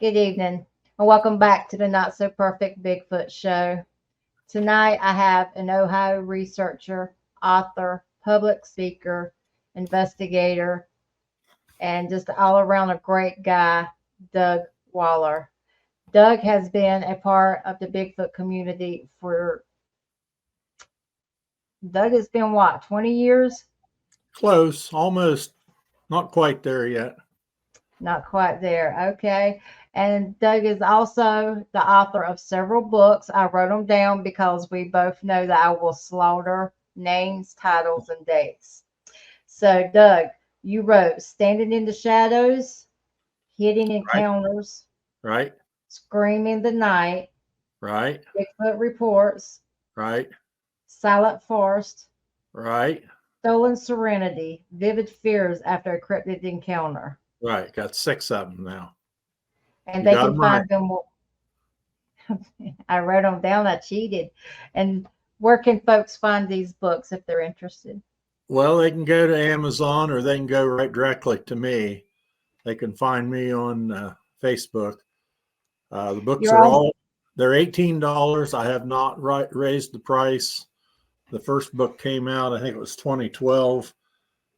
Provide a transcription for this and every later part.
Good evening, and welcome back to the Not So Perfect Bigfoot Show. Tonight, I have an Ohio researcher, author, public speaker, investigator, and just all around a great guy, Doug Waller. Doug has been a part of the Bigfoot community for, Doug has been what, 20 years? Close, almost, not quite there yet. Not quite there. Okay. And Doug is also the author of several books. I wrote them down because we both know that I will slaughter names, titles, and dates. So, Doug, you wrote Standing in the Shadows, Hidden Encounters, Right, Scream in the Night, right, Bigfoot Reports, right, Silent Forest, right, Stolen Serenity, Vivid Fears After a Cryptid Encounter. right. Got 6 of them now. And You they got can 'em find right. them. I wrote them down. I cheated. And where can folks find these books if they're interested? Well, they can go to Amazon or they can go right directly to me. They can find me on Facebook. The books You're are also they're $18. I have not raised the price. The first book came out, I think it was 2012.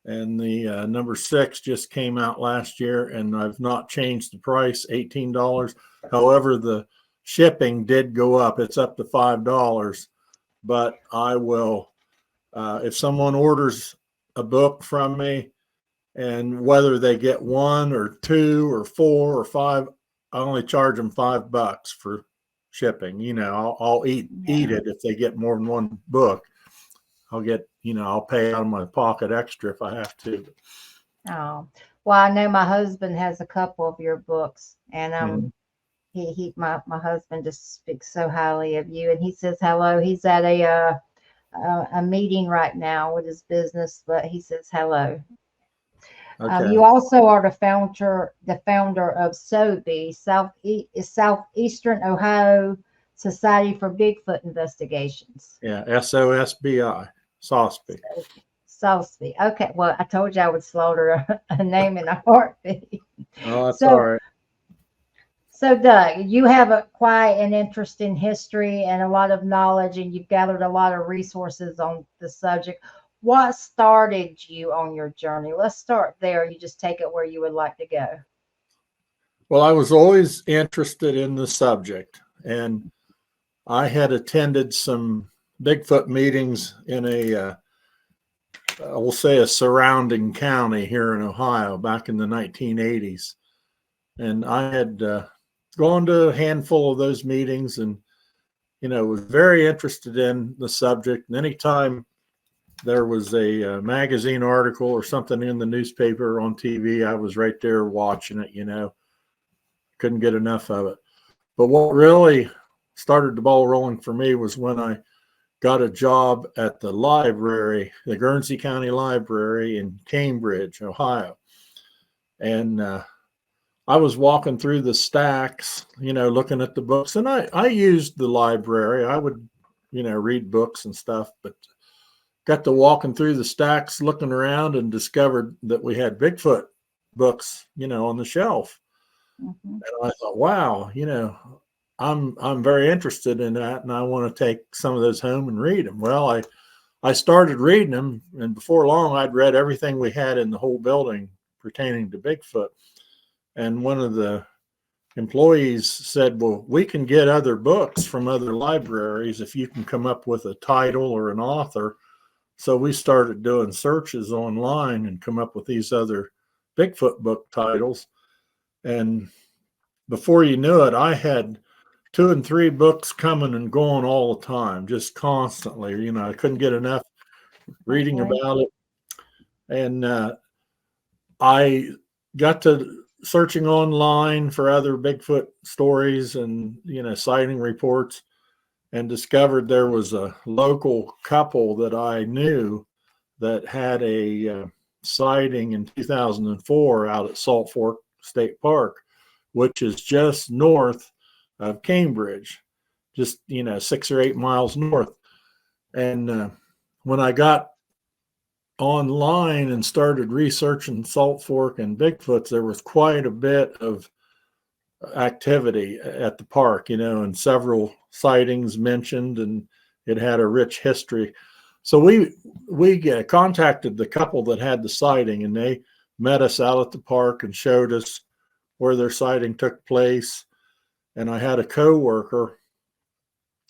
And the number 6 just came out last year, and I've not changed the price, $18. However, the shipping did go up. It's up to $5. But I will, if someone orders a book from me, and whether they get 1 or 2 or 4 or 5, I only charge them $5 for shipping. I'll eat it if they get more than one book. I'll pay out of my pocket extra if I have to. oh, well, I know my husband has a couple of your books, and my husband just speaks so highly of you, and he says hello. He's at a meeting right now with his business, but he says hello. Okay. You also are the founder of SOSBI, Southeastern Ohio Society for Bigfoot Investigations. Yeah, SOSBI, SOSBI. SOSBI. Okay, well, I told you I would slaughter a name in a heartbeat. Oh, that's all right. So, Doug, you have quite an interesting history and a lot of knowledge, and you've gathered a lot of resources on the subject. What started you on your journey? Let's start there. You just take it where you would like to go. Well, I was always interested in the subject, and I had attended some Bigfoot meetings in we'll say a surrounding county here in Ohio back in the 1980s. And I had gone to a handful of those meetings and, was very interested in the subject. And anytime there was a magazine article or something in the newspaper or on TV, I was right there watching it, couldn't get enough of it. But what really started the ball rolling for me was when I got a job at the library, the Guernsey County Library in Cambridge, Ohio. And I was walking through the stacks, looking at the books. And I used the library. I would, read books and stuff, but got to walking through the stacks, looking around, and discovered that we had Bigfoot books, on the shelf. Mm-hmm. And I thought, wow, I'm very interested in that, and I want to take some of those home and read them. Well, I started reading them, and before long, I'd read everything we had in the whole building pertaining to Bigfoot. And one of the employees said, well, we can get other books from other libraries if you can come up with a title or an author. So we started doing searches online and come up with these other Bigfoot book titles. And before you knew it, I had 2 and 3 books coming and going all the time, just constantly. I couldn't get enough reading about it. And I got to searching online for other Bigfoot stories and, sighting reports, and discovered there was a local couple that I knew that had a sighting in 2004 out at Salt Fork State Park, which is just north of Cambridge, just 6 or 8 miles north. And when I got online and started researching Salt Fork and Bigfoots, there was quite a bit of activity at the park, and several sightings mentioned, and it had a rich history. So we contacted the couple that had the sighting, and they met us out at the park and showed us where their sighting took place. And I had a coworker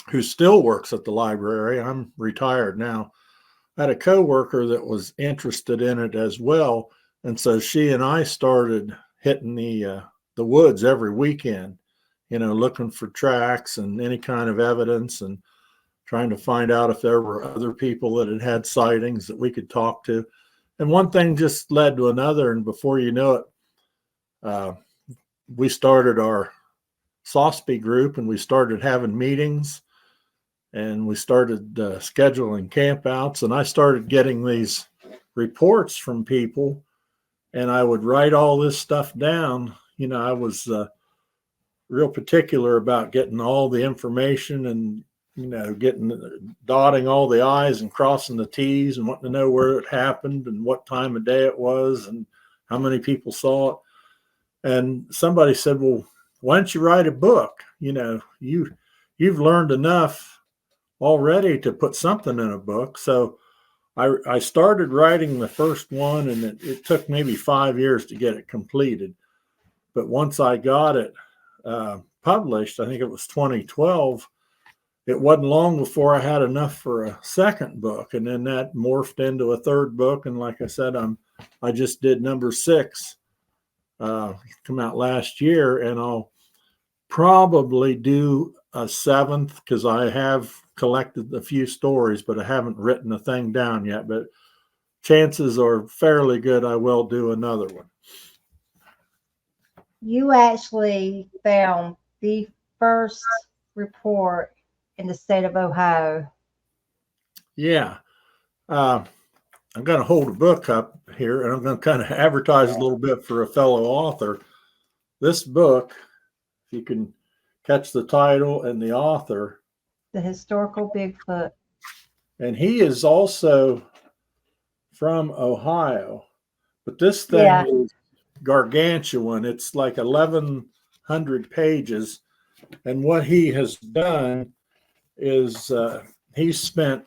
who still works at the library. I'm retired now. I had a coworker that was interested in it as well, and so she and I started hitting the woods every weekend, looking for tracks and any kind of evidence, and trying to find out if there were other people that had sightings that we could talk to. And one thing just led to another, and before you know it, we started our SOSBI group, and we started having meetings, and we started scheduling campouts, and I started getting these reports from people, and I would write all this stuff down. I was real particular about getting all the information, and dotting all the I's and crossing the T's, and wanting to know where it happened and what time of day it was and how many people saw it. And somebody said, well, why don't you write a book? You've learned enough already to put something in a book. So I started writing the first one, and it took maybe 5 years to get it completed. But once I got it published, I think it was 2012, it wasn't long before I had enough for a second book. And then that morphed into a third book. And like I said, I just did number 6 come out last year, and I'll probably do a 7th, because I have collected a few stories, but I haven't written a thing down yet. But chances are fairly good I will do another one. You actually found the first report in the state of Ohio. Yeah. I'm going to hold a book up here, and I'm going to kind of advertise a little bit for a fellow author. This book, if you can catch the title and the author, The Historical Bigfoot. And he is also from Ohio, but this thing is gargantuan. It's like 1,100 pages. And what he has done is he's spent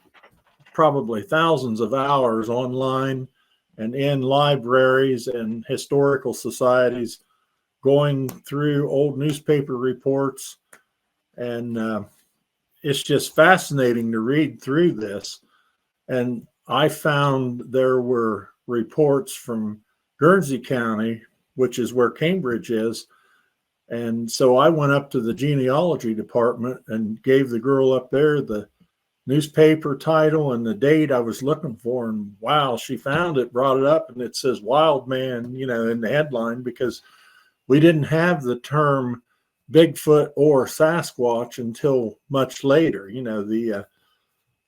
probably thousands of hours online and in libraries and historical societies, going through old newspaper reports. And it's just fascinating to read through this. And I found there were reports from Guernsey County, which is where Cambridge is. And so I went up to the genealogy department and gave the girl up there the newspaper title and the date I was looking for. And wow, she found it, brought it up, and it says Wild Man, in the headline, because we didn't have the term Bigfoot or Sasquatch until much later.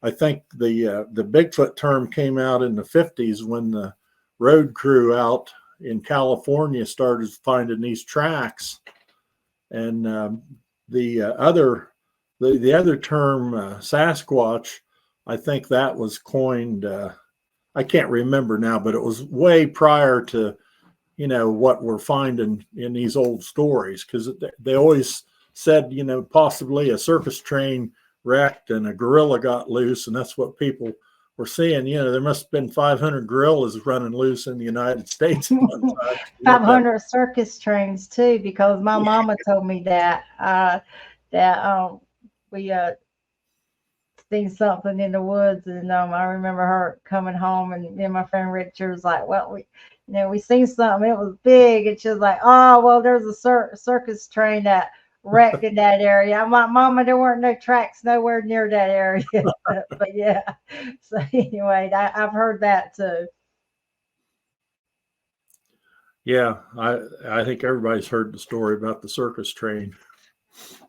I think the Bigfoot term came out in the 50s when the road crew out in California started finding these tracks. And the other term, Sasquatch, I think that was coined, I can't remember now, but it was way prior to, what we're finding in these old stories, because they always said, possibly a circus train wrecked and a gorilla got loose, and that's what people were seeing. There must have been 500 gorillas running loose in the United States at one time. 500 circus trains too, because my mama told me that we seen something in the woods, and I remember her coming home, and me and my friend Richard was like, well, we seen something, it was big, and she was like, oh, well, there's a circus train that wrecked in that area. I'm like, Mama, there weren't no tracks nowhere near that area. But yeah, so anyway, I've heard that too. Yeah, I think everybody's heard the story about the circus train.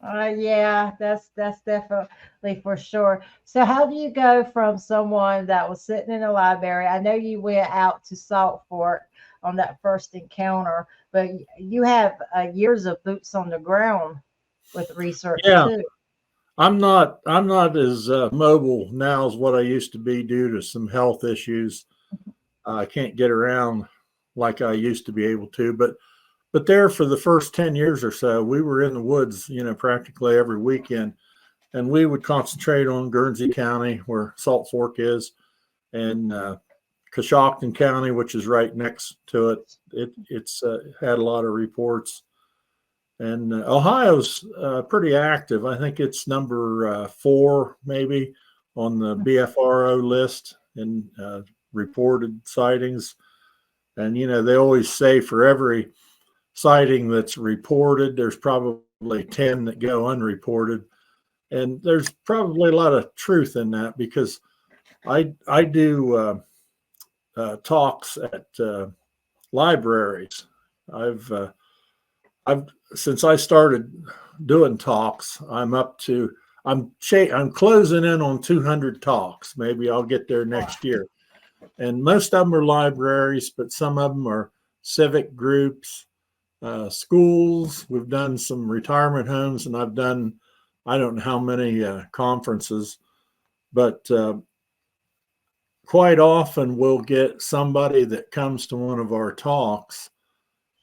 Yeah, that's definitely for sure. So how do you go from someone that was sitting in a library? I know you went out to Salt Fork on that first encounter, but you have years of boots on the ground with research too. I'm not as mobile now as what I used to be due to some health issues. I can't get around like I used to be able to, but But there for the first 10 years or so, we were in the woods, practically every weekend. And we would concentrate on Guernsey County, where Salt Fork is, and Coshocton County, which is right next to it. It's had a lot of reports. And Ohio's pretty active. I think it's number 4, maybe, on the BFRO list in reported sightings. And, they always say for every sighting that's reported, there's probably 10 that go unreported. And there's probably a lot of truth in that, because I do talks at libraries. I've since I started doing talks, I'm closing in on 200 talks. Maybe I'll get there next year. And most of them are libraries, but some of them are civic groups, schools. We've done some retirement homes, and I've done, I don't know how many conferences, but quite often we'll get somebody that comes to one of our talks,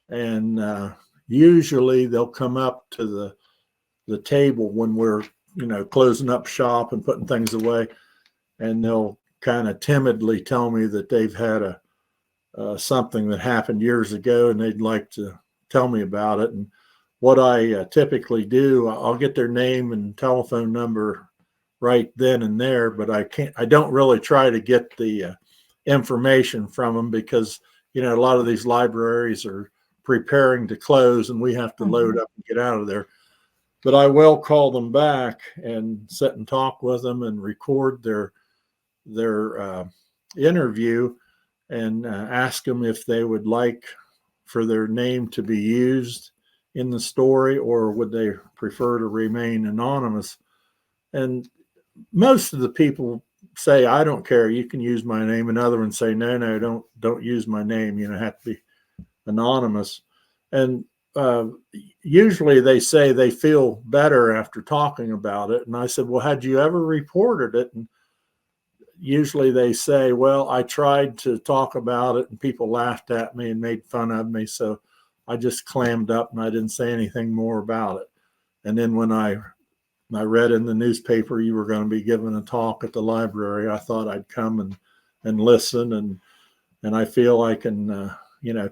and usually they'll come up to the table when we're, closing up shop and putting things away, and they'll kind of timidly tell me that they've had something that happened years ago, and they'd like to tell me about it. And what I typically do, I'll get their name and telephone number right then and there, but I don't really try to get the information from them, because, a lot of these libraries are preparing to close and we have to load up and get out of there. But I will call them back and sit and talk with them and record their interview, and ask them if they would like for their name to be used in the story, or would they prefer to remain anonymous. And most of the people say, I don't care, you can use my name. And other ones say, no, don't use my name, have to be anonymous. And usually they say they feel better after talking about it. And I said, well, had you ever reported it? And usually they say, well, I tried to talk about it and people laughed at me and made fun of me, so I just clammed up and I didn't say anything more about it. And then when I read in the newspaper you were going to be giving a talk at the library, I thought I'd come and listen, and I feel I can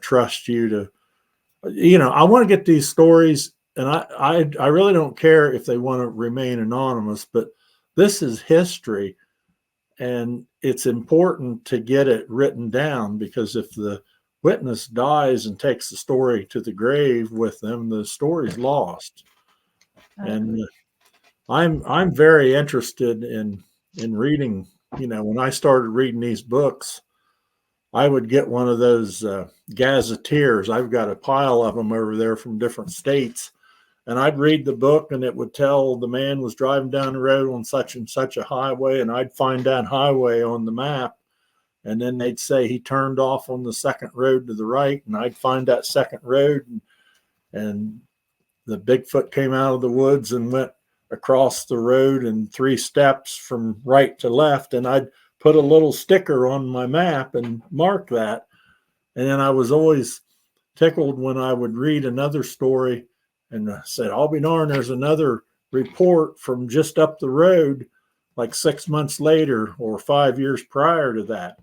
trust you to, I want to get these stories, and I really don't care if they want to remain anonymous, but this is history. And it's important to get it written down, because if the witness dies and takes the story to the grave with them, the story's lost. And I'm very interested in reading. When I started reading these books, I would get one of those gazetteers. I've got a pile of them over there from different states. And I'd read the book, and it would tell the man was driving down the road on such and such a highway, and I'd find that highway on the map. And then they'd say he turned off on the second road to the right, and I'd find that second road, and the Bigfoot came out of the woods and went across the road in 3 steps from right to left, and I'd put a little sticker on my map and mark that. And then I was always tickled when I would read another story and said, I'll be darned, there's another report from just up the road, like 6 months later or 5 years prior to that.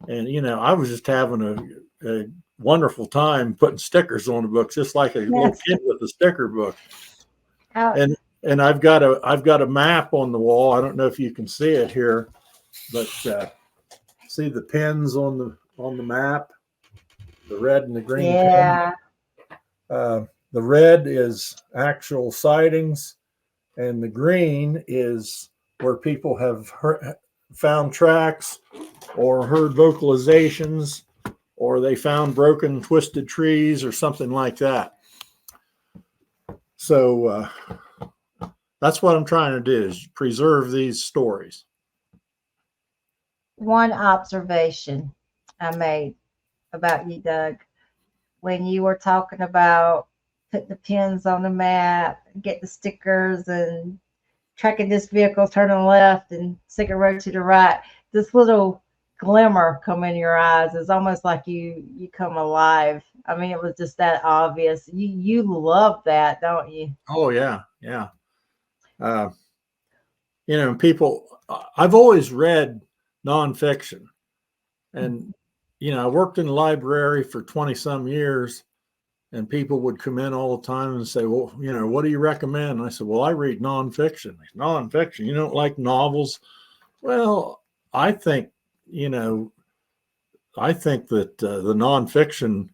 And, I was just having a wonderful time putting stickers on the book, just like a little kid with a sticker book. And I've got a map on the wall. I don't know if you can see it here, but see the pins on the map, the red and the green. Yeah. Pin. The red is actual sightings, and the green is where people have found tracks or heard vocalizations, or they found broken, twisted trees or something like that. So that's what I'm trying to do, is preserve these stories. One observation I made about you, Doug, when you were talking about put the pins on the map, get the stickers, and tracking this vehicle turning left and second road to the right. This little glimmer come in your eyes. It's almost like you come alive. I mean, it was just that obvious. You love that, don't you? Oh yeah, yeah. People. I've always read nonfiction, and I worked in the library for 20 some years, and people would come in all the time and say, "Well, what do you recommend?" And I said, "Well, I read nonfiction." Nonfiction. You don't like novels? Well, I think you know I think that the nonfiction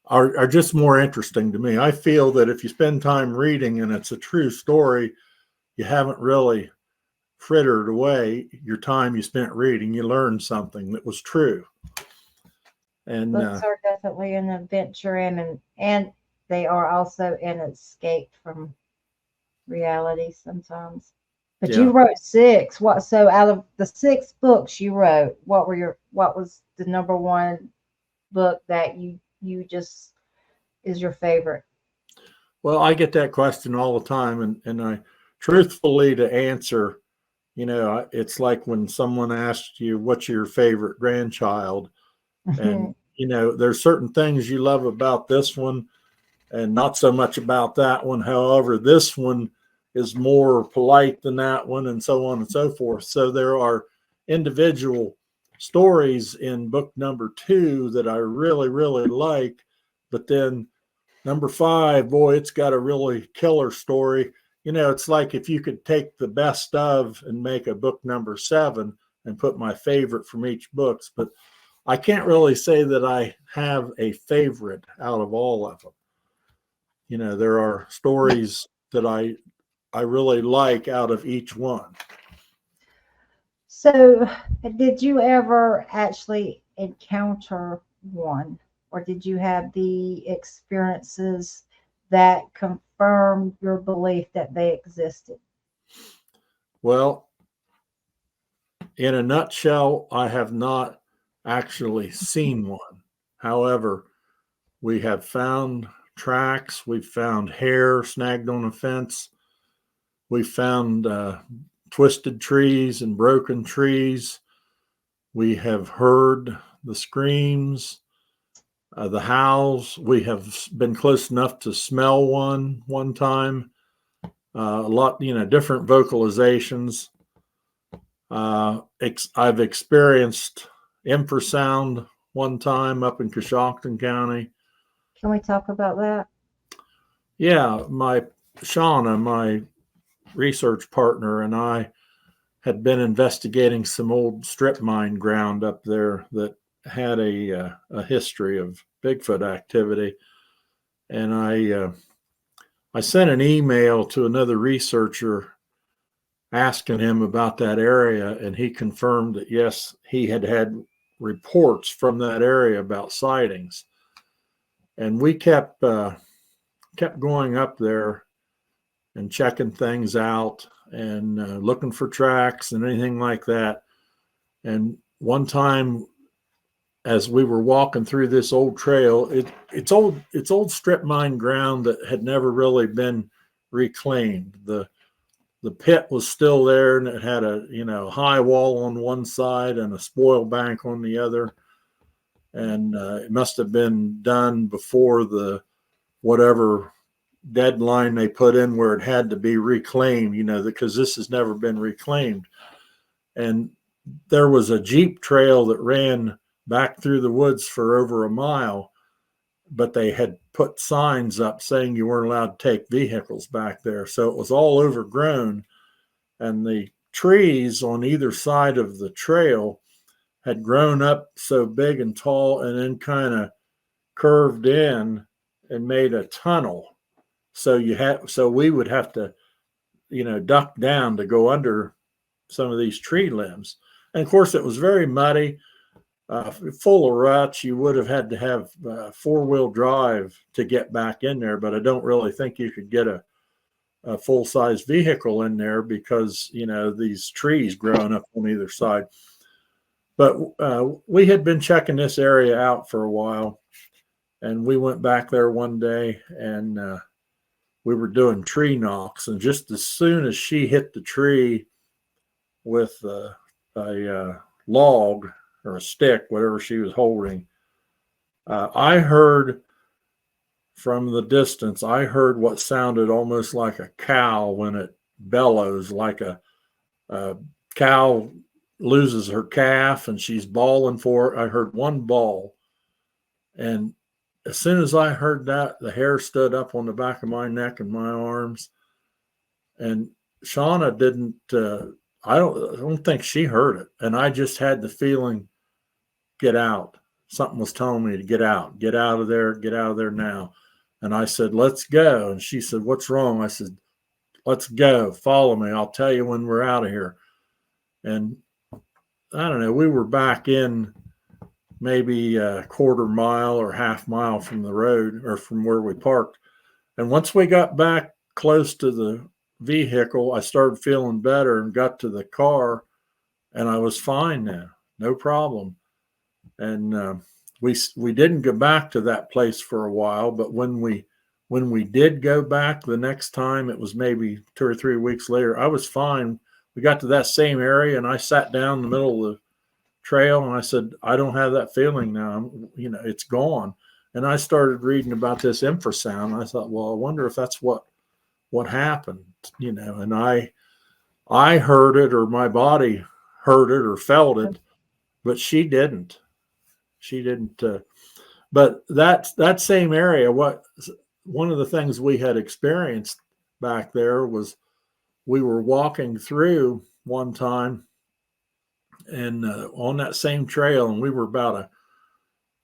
are just more interesting to me. I feel that if you spend time reading and it's a true story, you haven't really frittered away your time you spent reading. You learned something that was true. And Books are definitely an adventure, and they are also an escape from reality sometimes. But yeah, you wrote six. So out of the six books you wrote, what was the number one book that you just is your favorite? well, I get that question all the time, and I truthfully to answer, it's like when someone asks you what's your favorite grandchild, and there's certain things you love about this one and not so much about that one. However, this one is more polite than that one, and so on and so forth. So there are individual stories in book number 2 that I really, really like. But then number 5, boy, it's got a really killer story. It's like if you could take the best of and make a book number 7 and put my favorite from each books. But I can't really say that I have a favorite out of all of them. There are stories that I really like out of each one. So, did you ever actually encounter one, or did you have the experiences that confirmed your belief that they existed? Well, in a nutshell, I have not actually seen one. However, we have found tracks, we've found hair snagged on a fence, we found twisted trees and broken trees. We have heard the screams, the howls. We have been close enough to smell one time. A lot, different vocalizations. I've experienced infrasound one time up in Coshocton County. Can we talk about that? Yeah, Shauna, my research partner, and I had been investigating some old strip mine ground up there that had a history of Bigfoot activity, and I sent an email to another researcher asking him about that area, and he confirmed that yes, he had reports from that area about sightings, and we kept going up there and checking things out and looking for tracks and anything like that. And one time, as we were walking through this old trail, it's old strip mine ground that had never really been reclaimed. The pit was still there, and it had a high wall on one side and a spoil bank on the other. And it must have been done before the whatever deadline they put in where it had to be reclaimed, because this has never been reclaimed. And there was a Jeep trail that ran back through the woods for over a mile, but they had put signs up saying you weren't allowed to take vehicles back there. So it was all overgrown, and the trees on either side of the trail had grown up so big and tall and then kind of curved in and made a tunnel. So we would have to, duck down to go under some of these tree limbs. And of course, it was very muddy, full of ruts. You would have had to have 4-wheel drive to get back in there, but I don't really think you could get a full-size vehicle in there because, these trees growing up on either side. But we had been checking this area out for a while, and we went back there one day, and we were doing tree knocks, and just as soon as she hit the tree with a log, or a stick, whatever she was holding. I heard from the distance, I heard what sounded almost like a cow when it bellows, like a cow loses her calf and she's bawling for it. I heard one bawl. And as soon as I heard that, the hair stood up on the back of my neck and my arms. And Shauna didn't, I don't think she heard it. And I just had the feeling, get out. Something was telling me to get out of there now. And I said, let's go. And she said, what's wrong? I said, let's go. Follow me. I'll tell you when we're out of here. And I don't know, we were back in maybe a quarter mile or half mile from the road or from where we parked. And once we got back close to the vehicle, I started feeling better and got to the car, and I was fine now, no problem. And we didn't go back to that place for a while, but when we did go back the next time, it was maybe 2 or 3 weeks later, I was fine. We got to that same area, and I sat down in the middle of the trail, and I said, I don't have that feeling now. It's gone. And I started reading about this infrasound. I thought, well, I wonder if that's what happened, and I heard it, or my body heard it or felt it, but she didn't. But that same area, one of the things we had experienced back there was we were walking through one time, and on that same trail, and we were about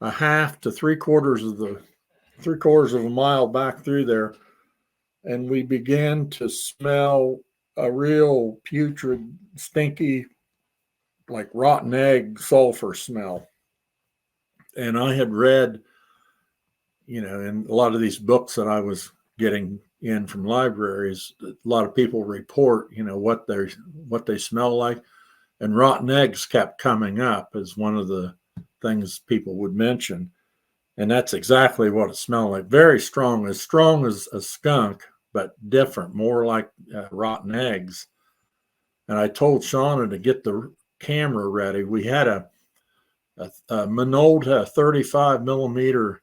a half to three quarters of a mile back through there, and we began to smell a real putrid, stinky, like rotten egg sulfur smell. And I had read, in a lot of these books that I was getting in from libraries, a lot of people report, what they smell like. And rotten eggs kept coming up as one of the things people would mention. And that's exactly what it smelled like. Very strong as a skunk, but different, more like rotten eggs. And I told Shauna to get the camera ready. We had a Minolta 35 millimeter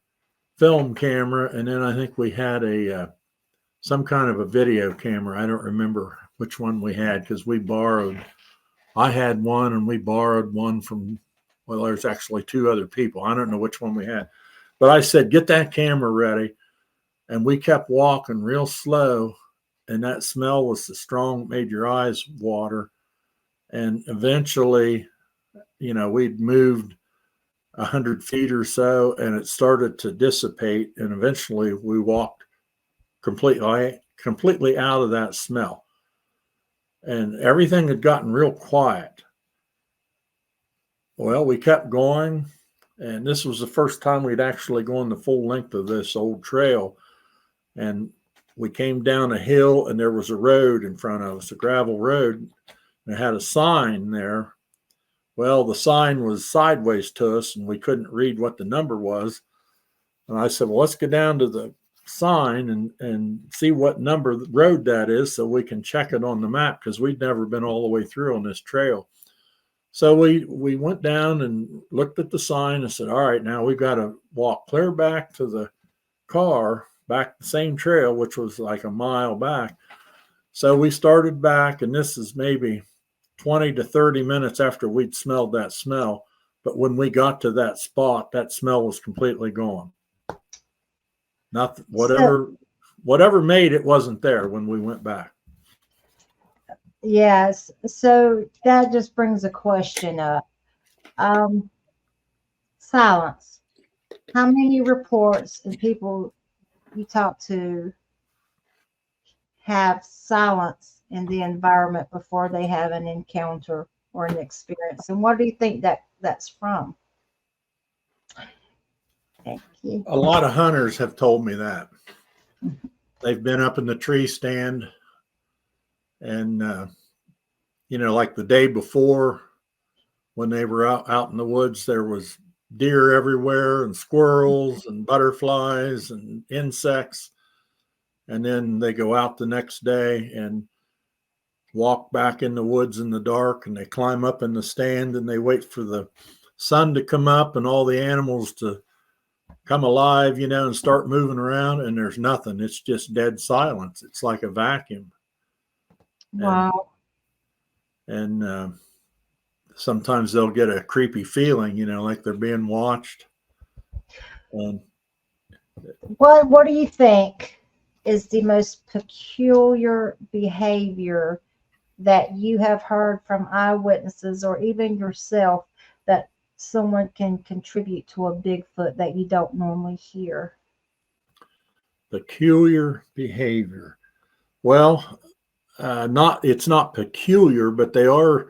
film camera, and then I think we had some kind of a video camera. I don't remember which one we had, because I had one, and we borrowed one from, well, there's actually two other people. I don't know which one we had. But I said, get that camera ready. And we kept walking real slow, and that smell was so strong, made your eyes water. And eventually, we'd moved 100 feet or so, and it started to dissipate. And eventually we walked completely out of that smell. And everything had gotten real quiet. Well, we kept going, and this was the first time we'd actually gone the full length of this old trail. And we came down a hill, and there was a road in front of us, a gravel road, and it had a sign there. Well, the sign was sideways to us, and we couldn't read what the number was. And I said, well, let's go down to the sign and see what number road that is, so we can check it on the map, because we'd never been all the way through on this trail. So we went down and looked at the sign and said, all right, now we've got to walk clear back to the car, back the same trail, which was like a mile back. So we started back, and this is maybe 20 to 30 minutes after we'd smelled that smell. But when we got to that spot, that smell was completely gone. Nothing, whatever made it wasn't there when we went back. Yes. So that just brings a question up. Silence. How many reports and people you talk to have silence in the environment before they have an encounter or an experience? And what do you think that's from? Thank you. A lot of hunters have told me that. They've been up in the tree stand, and like the day before, when they were out in the woods, there was deer everywhere, and squirrels and butterflies and insects. And then they go out the next day and walk back in the woods in the dark, and they climb up in the stand, and they wait for the sun to come up and all the animals to come alive, and start moving around, and there's nothing. It's just dead silence. It's like a vacuum. Wow. And sometimes they'll get a creepy feeling, like they're being watched. And What do you think is the most peculiar behavior that you have heard from eyewitnesses or even yourself that someone can contribute to a Bigfoot that you don't normally hear? peculiar behavior. Well, it's not peculiar, but they are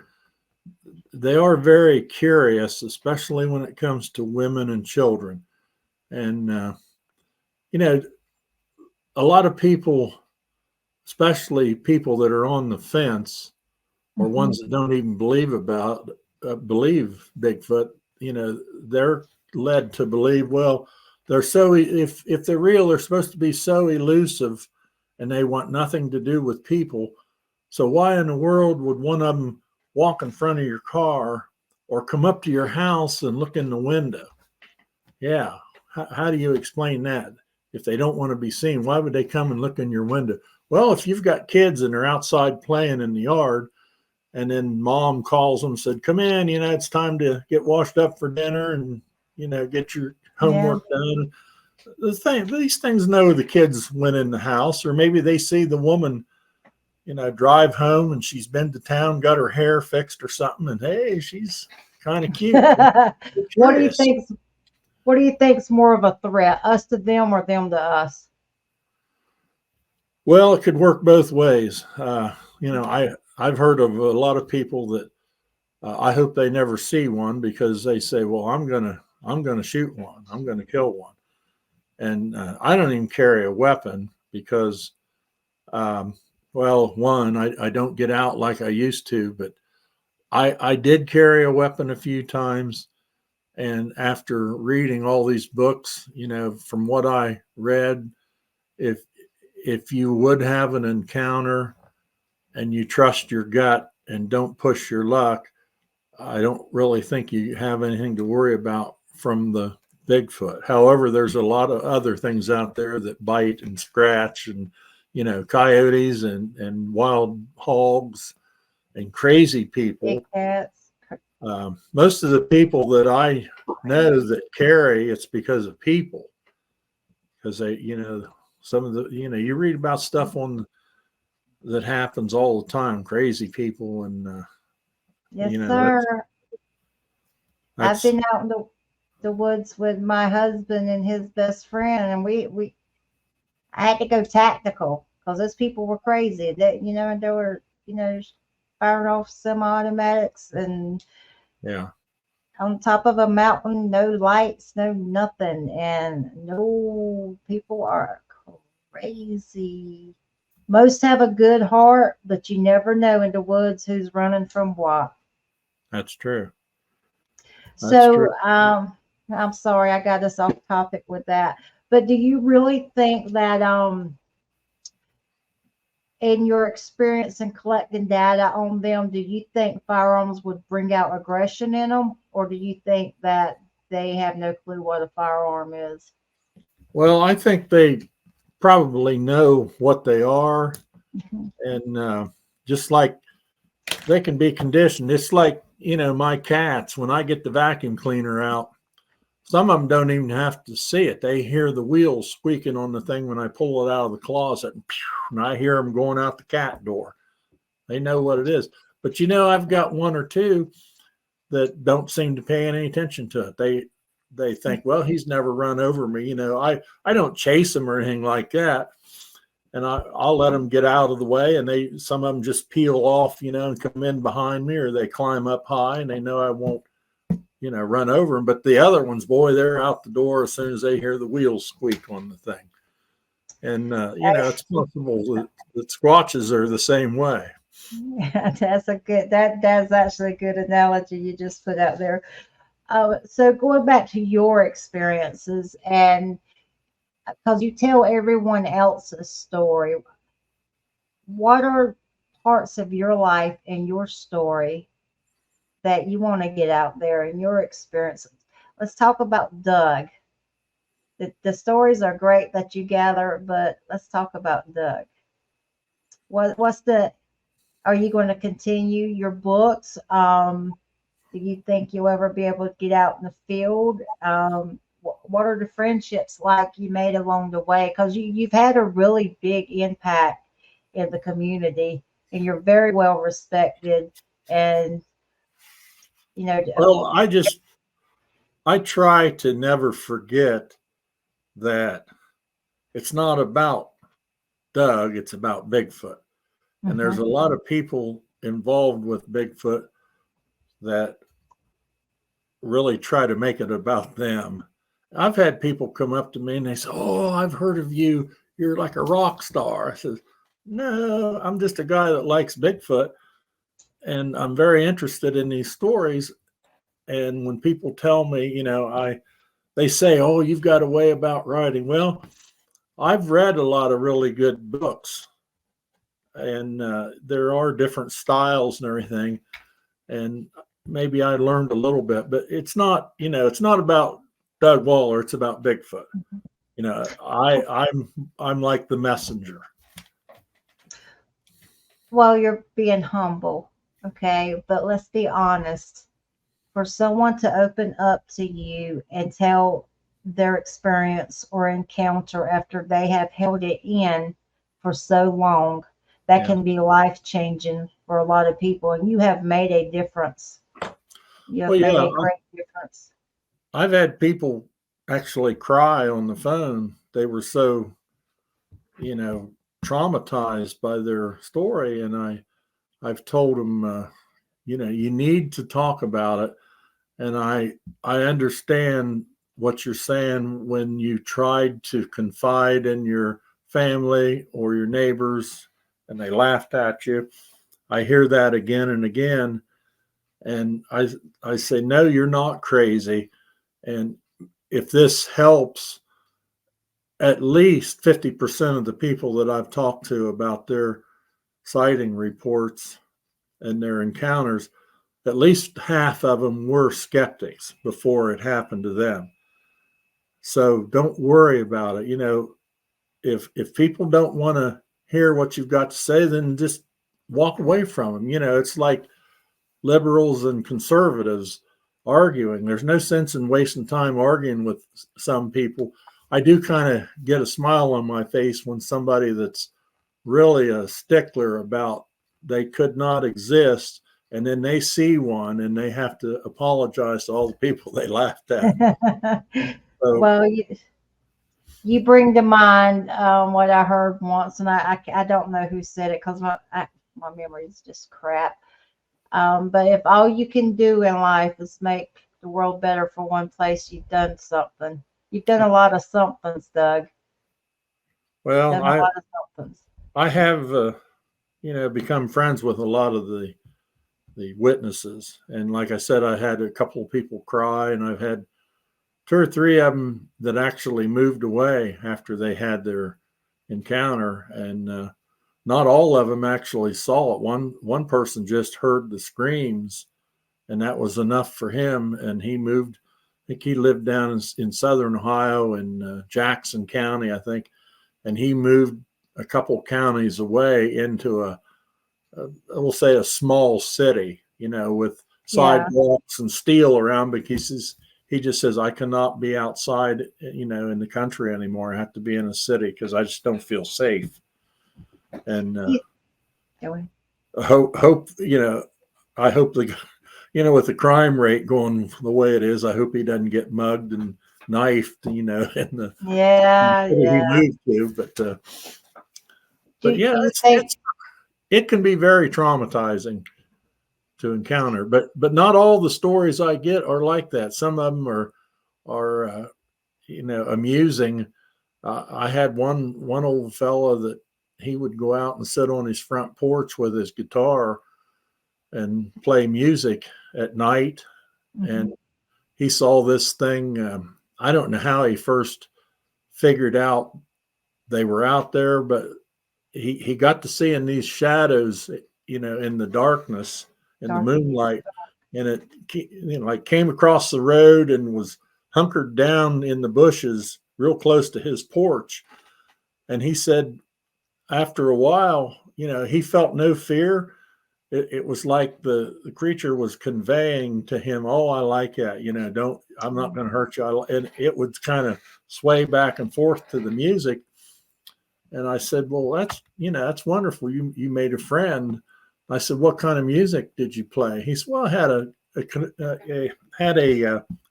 very curious, especially when it comes to women and children. And a lot of people, especially people that are on the fence, or ones that don't even believe Bigfoot, they're led to believe, well, they're if they're real, they're supposed to be so elusive, and they want nothing to do with people. So why in the world would one of them walk in front of your car or come up to your house and look in the window? Yeah. How do you explain that? If they don't want to be seen, why would they come and look in your window? Well, if you've got kids and they're outside playing in the yard, and then mom calls them, said, come in, it's time to get washed up for dinner and, get your homework done. These things know the kids went in the house, or maybe they see the woman, drive home and she's been to town, got her hair fixed or something, and hey, she's kind of cute. What do you think? What do you think's more of a threat, us to them or them to us? Well, it could work both ways. I've heard of a lot of people that I hope they never see one, because they say, well, I'm gonna shoot one, I'm gonna kill one. And I don't even carry a weapon because, well, one, I don't get out like I used to, but I did carry a weapon a few times. And after reading all these books, from what I read, if you would have an encounter and you trust your gut and don't push your luck, I don't really think you have anything to worry about from the Bigfoot. However, there's a lot of other things out there that bite and scratch, and coyotes and wild hogs and crazy people. Big cats. Most of the people that I know that carry, it's because of people, because they, some of the, you read about stuff that happens all the time, crazy people, and yes, sir. I've been out in the woods with my husband and his best friend, and I had to go tactical because those people were crazy. And they were, firing off semi-automatics and on top of a mountain, no lights, no nothing, and no, people are crazy. Most have a good heart, but you never know in the woods who's running from what. That's true. So, I'm sorry, I got us off topic with that. But do you really think that, in your experience in collecting data on them, do you think firearms would bring out aggression in them, or do you think that they have no clue what a firearm is? Well, I think they probably know what they are, and just like they can be conditioned. It's like, my cats, when I get the vacuum cleaner out, some of them don't even have to see it. They hear the wheels squeaking on the thing when I pull it out of the closet, and I hear them going out the cat door. They know what it is. But I've got one or two that don't seem to pay any attention to it. They think, well, he's never run over me. I don't chase them or anything like that. And I'll let them get out of the way, and some of them just peel off, and come in behind me, or they climb up high, and they know I won't, run over them. But the other ones, boy, they're out the door as soon as they hear the wheels squeak on the thing. And it's possible that squatches are the same way. Yeah, that's actually a good analogy you just put out there. So going back to your experiences, and because you tell everyone else's story, what are parts of your life and your story that you want to get out there and your experience. Let's talk about Doug. The stories are great that you gather, but let's talk about Doug. What's the, are you going to continue your books? Do you think you'll ever be able to get out in the field? What are the friendships like you made along the way? Because you've had a really big impact in the community, and you're very well respected. And Well, I try to never forget that it's not about Doug, it's about Bigfoot. And there's a lot of people involved with Bigfoot that really try to make it about them. I've had people come up to me and they say, "Oh, I've heard of you. You're like a rock star." I says, "No, I'm just a guy that likes Bigfoot, and I'm very interested in these stories." And when people tell me, they say, "Oh, you've got a way about writing." Well, I've read a lot of really good books, and there are different styles and everything. And maybe I learned a little bit, but it's not about Doug Waller. It's about Bigfoot. I'm like the messenger. Well, you're being humble, okay? But let's be honest. For someone to open up to you and tell their experience or encounter after they have held it in for so long, that can be life changing for a lot of people. And you have made a difference. You have made a great difference. I've had people actually cry on the phone. They were so, traumatized by their story. And I've told them, you need to talk about it. And I understand what you're saying when you tried to confide in your family or your neighbors and they laughed at you. I hear that again and again. And I say, no, you're not crazy. And if this helps at least 50% of the people that I've talked to about their sighting reports and their encounters, at least half of them were skeptics before it happened to them. So don't worry about it. If people don't want to hear what you've got to say, then just walk away from them. It's like liberals and conservatives arguing. There's no sense in wasting time arguing with some people. I do kind of get a smile on my face when somebody that's really a stickler about they could not exist, and then they see one and they have to apologize to all the people they laughed at. So, well, you bring to mind what I heard once, and I don't know who said it because my memory is just crap. But if all you can do in life is make the world better for one place, you've done something. You've done a lot of somethings, Doug. Well, Done a lot of somethings. I have, become friends with a lot of the witnesses. And like I said, I had a couple of people cry, and I've had 2 or 3 of them that actually moved away after they had their encounter. And not all of them actually saw it. One person just heard the screams, and that was enough for him. And he moved. I think he lived down in Southern Ohio in Jackson County, I think. And he moved a couple counties away into we'll say a small city, with sidewalks and steel around, because he just says, I cannot be outside, in the country anymore. I have to be in a city because I just don't feel safe. And I hope, I hope with the crime rate going the way it is, I hope he doesn't get mugged and knifed, in the he moved to. But yeah, it can be very traumatizing to encounter, but not all the stories I get are like that. Some of them are amusing. I had one old fella that he would go out and sit on his front porch with his guitar and play music at night. Mm-hmm. And he saw this thing. I don't know how he first figured out they were out there, but he got to seeing these shadows, in the darkness, in the moonlight. and it like came across the road and was hunkered down in the bushes real close to his porch. And he said after a while, he felt no fear. It was like the creature was conveying to him, "Oh, I like that. I'm not going to hurt you." And it would kind of sway back and forth to the music. And I said, "Well, that's wonderful. You made a friend." I said, "What kind of music did you play?" He said, "Well, I had an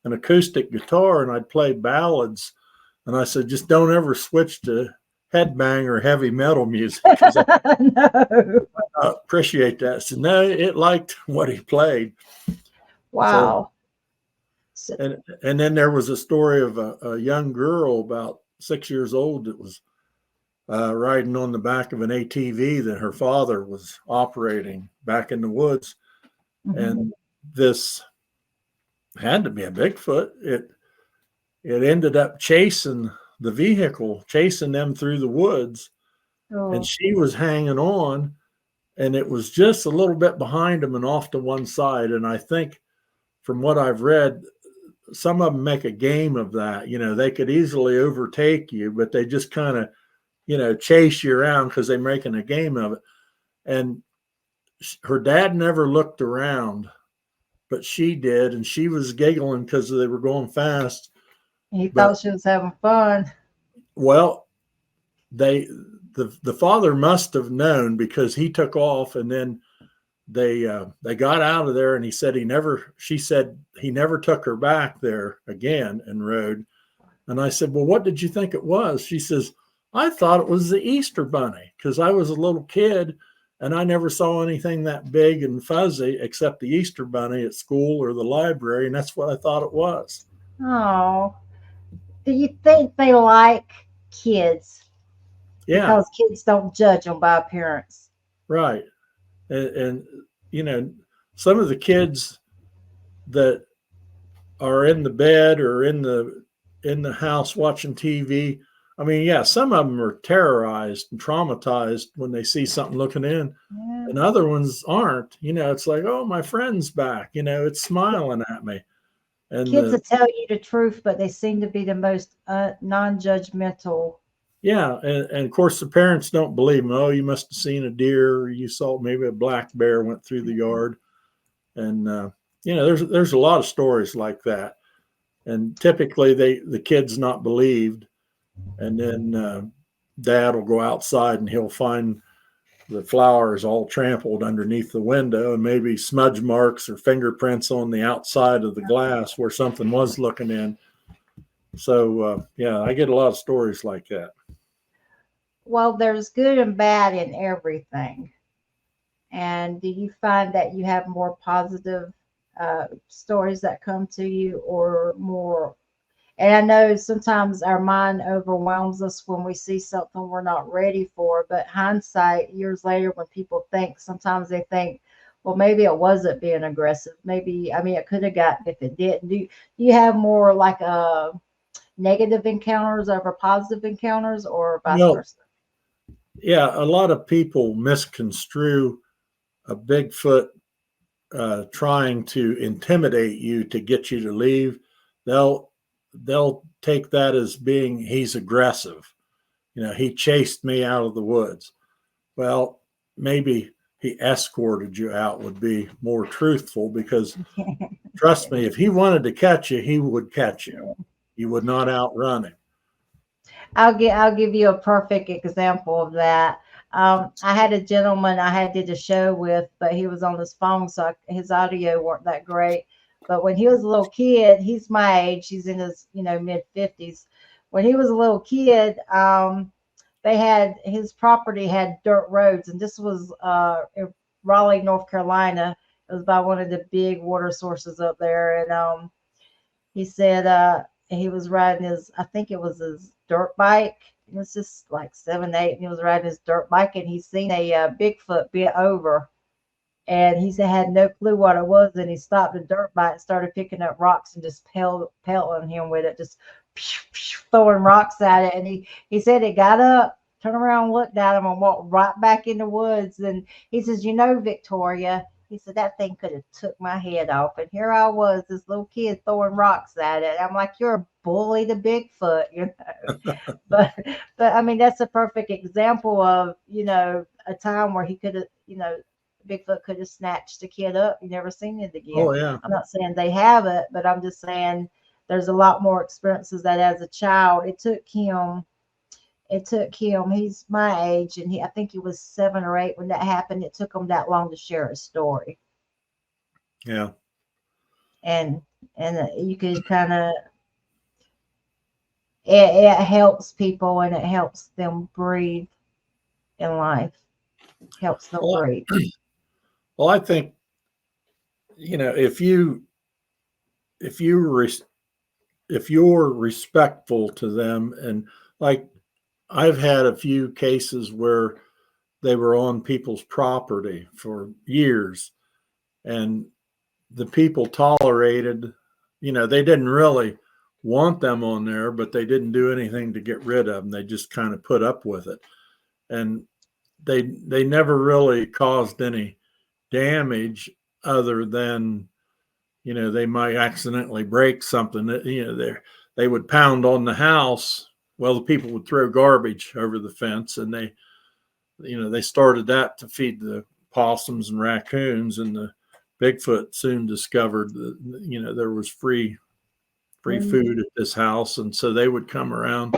acoustic guitar, and I'd play ballads." And I said, "Just don't ever switch to headbang or heavy metal music." No. I appreciate that. So no, it liked what he played. Wow. So, and then there was a story of a young girl about 6 years old that was riding on the back of an ATV that her father was operating back in the woods. Mm-hmm. And this had to be a Bigfoot. It ended up chasing the vehicle, chasing them through the woods. Oh. And she was hanging on, and it was just a little bit behind them and off to one side. And I think from what I've read, some of them make a game of that. They could easily overtake you, but they just kind of, chase you around because they're making a game of it. And her dad never looked around, but she did. And she was giggling because they were going fast. He thought she was having fun. Well, the father must have known because he took off, and then they got out of there, and she said he never took her back there again and rode. And I said, "Well, what did you think it was?" She says, "I thought it was the Easter Bunny because I was a little kid and I never saw anything that big and fuzzy except the Easter Bunny at school or the library. And that's what I thought it was." Oh, do you think they like kids? Yeah. Because kids don't judge them by appearance. Right. And some of the kids that are in the bed or in the house watching TV, I mean, yeah, some of them are terrorized and traumatized when they see something looking in, and other ones aren't. It's like, "Oh, my friend's back. It's smiling at me." And kids will tell you the truth, but they seem to be the most non-judgmental. Yeah, and of course the parents don't believe them. "Oh, you must have seen a deer, or you saw maybe a black bear went through the yard." And there's a lot of stories like that. And typically the kid's not believed, and then dad will go outside and he'll find the flowers all trampled underneath the window, and maybe smudge marks or fingerprints on the outside of the glass where something was looking in. So yeah, I get a lot of stories like that. Well, there's good and bad in everything. And do you find that you have more positive stories that come to you, or more? And I know sometimes our mind overwhelms us when we see something we're not ready for, but hindsight, years later, when people think, sometimes they think, well, maybe it wasn't being aggressive. Maybe, it could have gotten if it didn't. Do you have more like negative encounters over positive encounters, or vice versa? Yeah, a lot of people misconstrue a Bigfoot trying to intimidate you to get you to leave. They'll take that as being he's aggressive. He chased me out of the woods. Well, maybe he escorted you out would be more truthful, because trust me, if he wanted to catch you, he would catch you. You would not outrun him. I'll give you a perfect example of that. I had a gentleman I did a show with, but he was on his phone, so his audio weren't that great. But when he was a little kid, he's my age, he's in his mid 50s. When he was a little kid, his property had dirt roads, and this was in Raleigh, North Carolina. It was by one of the big water sources up there, and he said he was riding I think it was his dirt bike. It was just like 7, 8, and he was riding his dirt bike, and he seen a Bigfoot bent over, and he said had no clue what it was, and he stopped the dirt bike and started picking up rocks and just pelting him with it, just throwing rocks at it. And he said it got up, turned around, looked at him, and walked right back in the woods. And he says, Victoria, He said, that thing could have took my head off. And here I was, this little kid throwing rocks at it. I'm like, you're a bully to Bigfoot, you know. But I mean, that's a perfect example of, you know, a time where he could have, you know, Bigfoot could have snatched the kid up. You never seen it again. Oh yeah. I'm not saying they have it, but I'm just saying there's a lot more experiences that as a child, he's my age, and I think he was 7 or 8 when that happened. It took him that long to share his story. Yeah. And you could kind of, it helps people, and it helps them breathe in life. Helps them breathe. Well, I think, you know, if you're respectful to them, and like I've had a few cases where they were on people's property for years, and the people tolerated, you know, they didn't really want them on there, but they didn't do anything to get rid of them. They just kind of put up with it. And they never really caused any damage other than, you know, they might accidentally break something that, you know, they would pound on the house. Well, the people would throw garbage over the fence, and they, you know, they started that to feed the possums and raccoons, and the Bigfoot soon discovered that, you know, there was free food at this house. And so they would come around,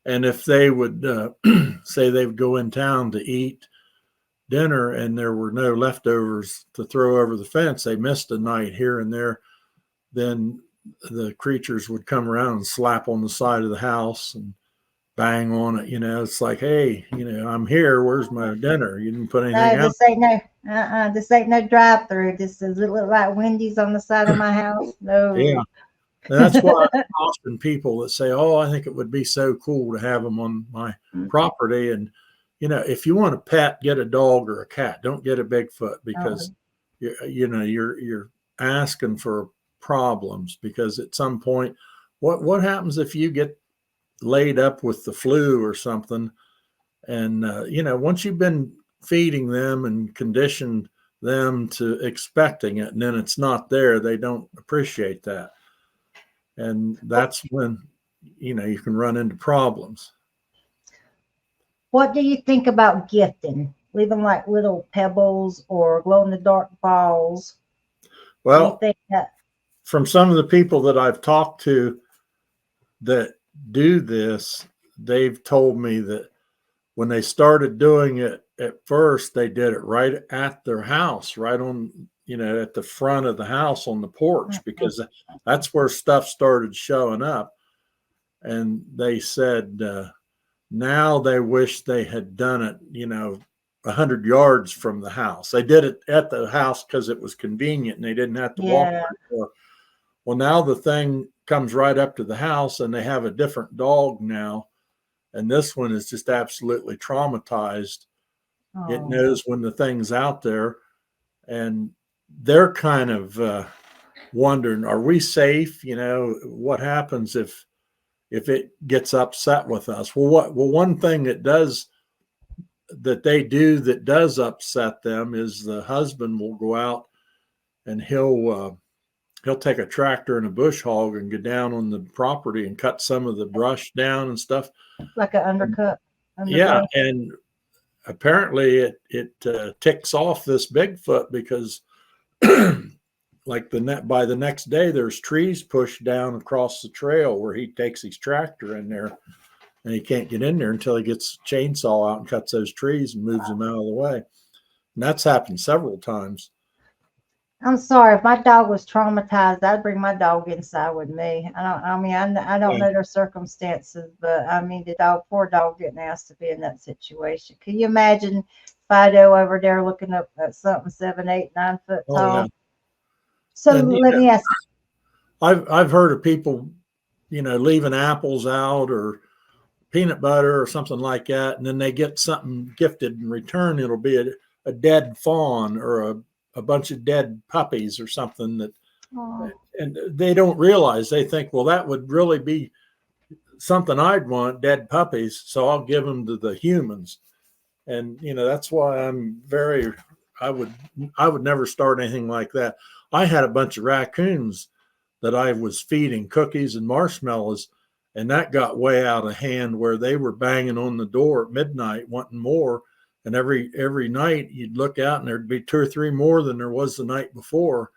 and if they would say they would go in town to eat dinner and there were no leftovers to throw over the fence, they missed a night here and there, then the creatures would come around and slap on the side of the house and bang on it. You know, it's like, hey, you know, I'm here. Where's my dinner? You didn't put anything out. This ain't no drive-through. Does it look like Wendy's on the side of my house? No. Yeah. And that's why often people that say, oh, I think it would be so cool to have them on my property. And, you know, if you want a pet, get a dog or a cat. Don't get a Bigfoot, because, you're asking for problems, because at some point, what happens if you get laid up with the flu or something? And, you know, once you've been feeding them and conditioned them to expecting it, and then it's not there, they don't appreciate that. And that's when, you know, you can run into problems. What do you think about gifting? Leaving like little pebbles or glow-in-the-dark balls? Well, do you think that? From some of the people that I've talked to that do this, they've told me that when they started doing it at first, they did it right at their house, right on, you know, at the front of the house on the porch, because that's where stuff started showing up. And they said now they wish they had done it, you know, 100 yards from the house. They did it at the house because it was convenient and they didn't have to walk very far. Well, now the thing comes right up to the house, and they have a different dog now. And this one is just absolutely traumatized. Oh. It knows when the thing's out there, and they're kind of wondering, are we safe? You know, what happens if it gets upset with us? Well, one thing that they do that does upset them is the husband will go out and he'll take a tractor and a bush hog and get down on the property and cut some of the brush down and stuff. Like an undercut. Yeah. And apparently it ticks off this Bigfoot, because like by the next day, there's trees pushed down across the trail where he takes his tractor in there, and he can't get in there until he gets a chainsaw out and cuts those trees and moves them out of the way. And that's happened several times. I'm sorry, if my dog was traumatized, I'd bring my dog inside with me. I don't know their circumstances, but I mean, poor dog didn't ask to be in that situation. Can you imagine Fido over there looking up at something 7, 8, 9 foot tall? Oh, yeah. So let me ask. I've heard of people, you know, leaving apples out or peanut butter or something like that, and then they get something gifted in return. It'll be a dead fawn or a bunch of dead puppies or something that, and they don't realize. They think, well, that would really be something I'd want, dead puppies, so I'll give them to the humans. And, you know, that's why I'm very I would never start anything like that. I had a bunch of raccoons that I was feeding cookies and marshmallows, and that got way out of hand where they were banging on the door at midnight wanting more. And every night you'd look out and there'd be 2 or 3 more than there was the night before.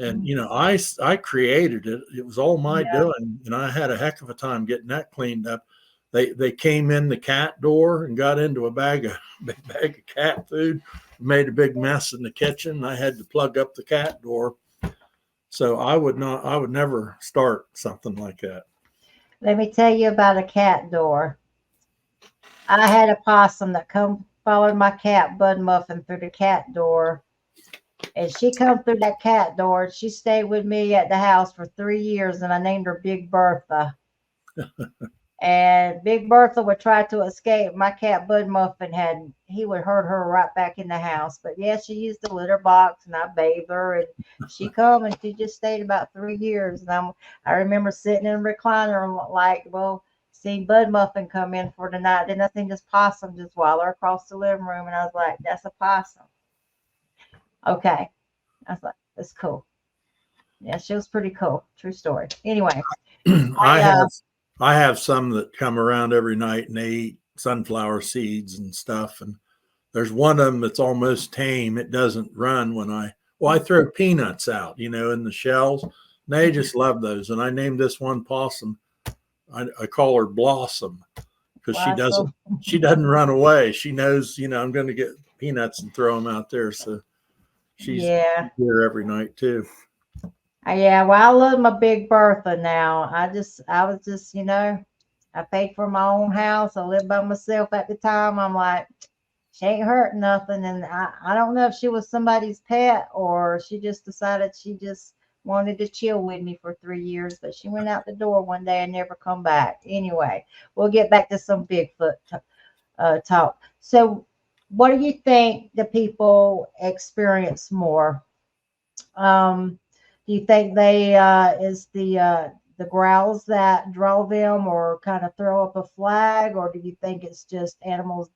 And, you know, I created it. It was all my doing. And I had a heck of a time getting that cleaned up. They came in the cat door and got into a big bag of cat food, made a big mess in the kitchen. I had to plug up the cat door. So I would never start something like that. Let me tell you about a cat door. I had a possum that followed my cat Bud Muffin through the cat door. And she come through that cat door. She stayed with me at the house for 3 years, and I named her Big Bertha. And Big Bertha would try to escape. My cat Bud Muffin he would hurt her right back in the house. But yeah, she used the litter box, and I bathed her, and she come and she just stayed about 3 years. And I remember sitting in a recliner and like, well, seeing Bud Muffin come in for the night. Then I seen this possum just waller across the living room, and I was like, that's a possum. Okay. I was like, that's cool. Yeah, she was pretty cool. True story. Anyway. I have some that come around every night and they eat sunflower seeds and stuff. And there's one of them that's almost tame. It doesn't run when I throw peanuts out, you know, in the shells. And they just love those. And I named this one possum. I call her Blossom because she doesn't run away. She knows, you know, I'm going to get peanuts and throw them out there. So she's here every night too. Yeah, well, I love my Big Bertha now. I was just, you know, I paid for my own house. I lived by myself at the time. I'm like, she ain't hurt nothing. And I don't know if she was somebody's pet or she just decided she just wanted to chill with me for 3 years. But she went out the door one day and never come back. Anyway, we'll get back to some Bigfoot talk. So what do you think the people experience more? Do you think they is the growls that draw them or kind of throw up a flag, or do you think it's just animals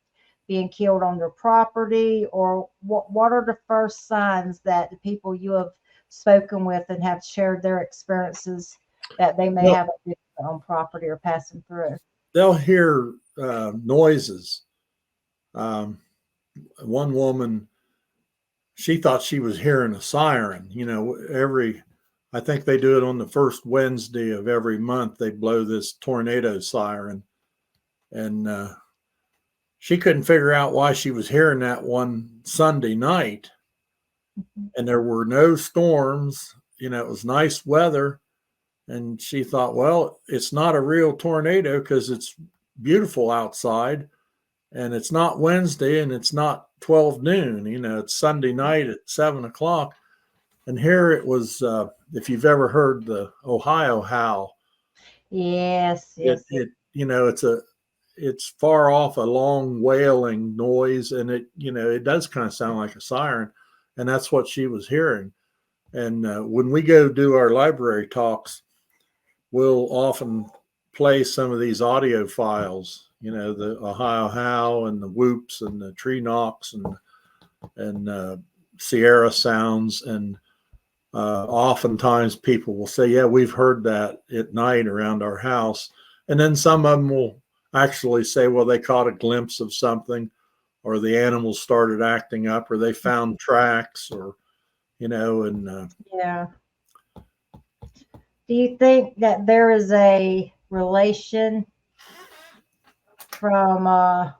being killed on their property, or what are the first signs that the people you have spoken with and have shared their experiences that they may have a Bigfoot on property or passing through? They'll hear noises. One woman, she thought she was hearing a siren. You know, I think they do it on the first Wednesday of every month. They blow this tornado siren. And she couldn't figure out why she was hearing that one Sunday night. And there were no storms. You know, it was nice weather. And she thought, well, it's not a real tornado because it's beautiful outside. And it's not Wednesday and it's not 12 noon. You know, it's Sunday night at 7 o'clock. And here it was, if you've ever heard the Ohio howl. Yes. It you know, it's far off, a long wailing noise. And it does kind of sound like a siren. And that's what she was hearing. And when we go do our library talks, we'll often play some of these audio files, you know, the Ohio howl and the whoops and the tree knocks and Sierra sounds. And oftentimes people will say, yeah, we've heard that at night around our house. And then some of them will actually say, well, they caught a glimpse of something, or the animals started acting up, or they found tracks, or, you know, and yeah. Do you think that there is a relation from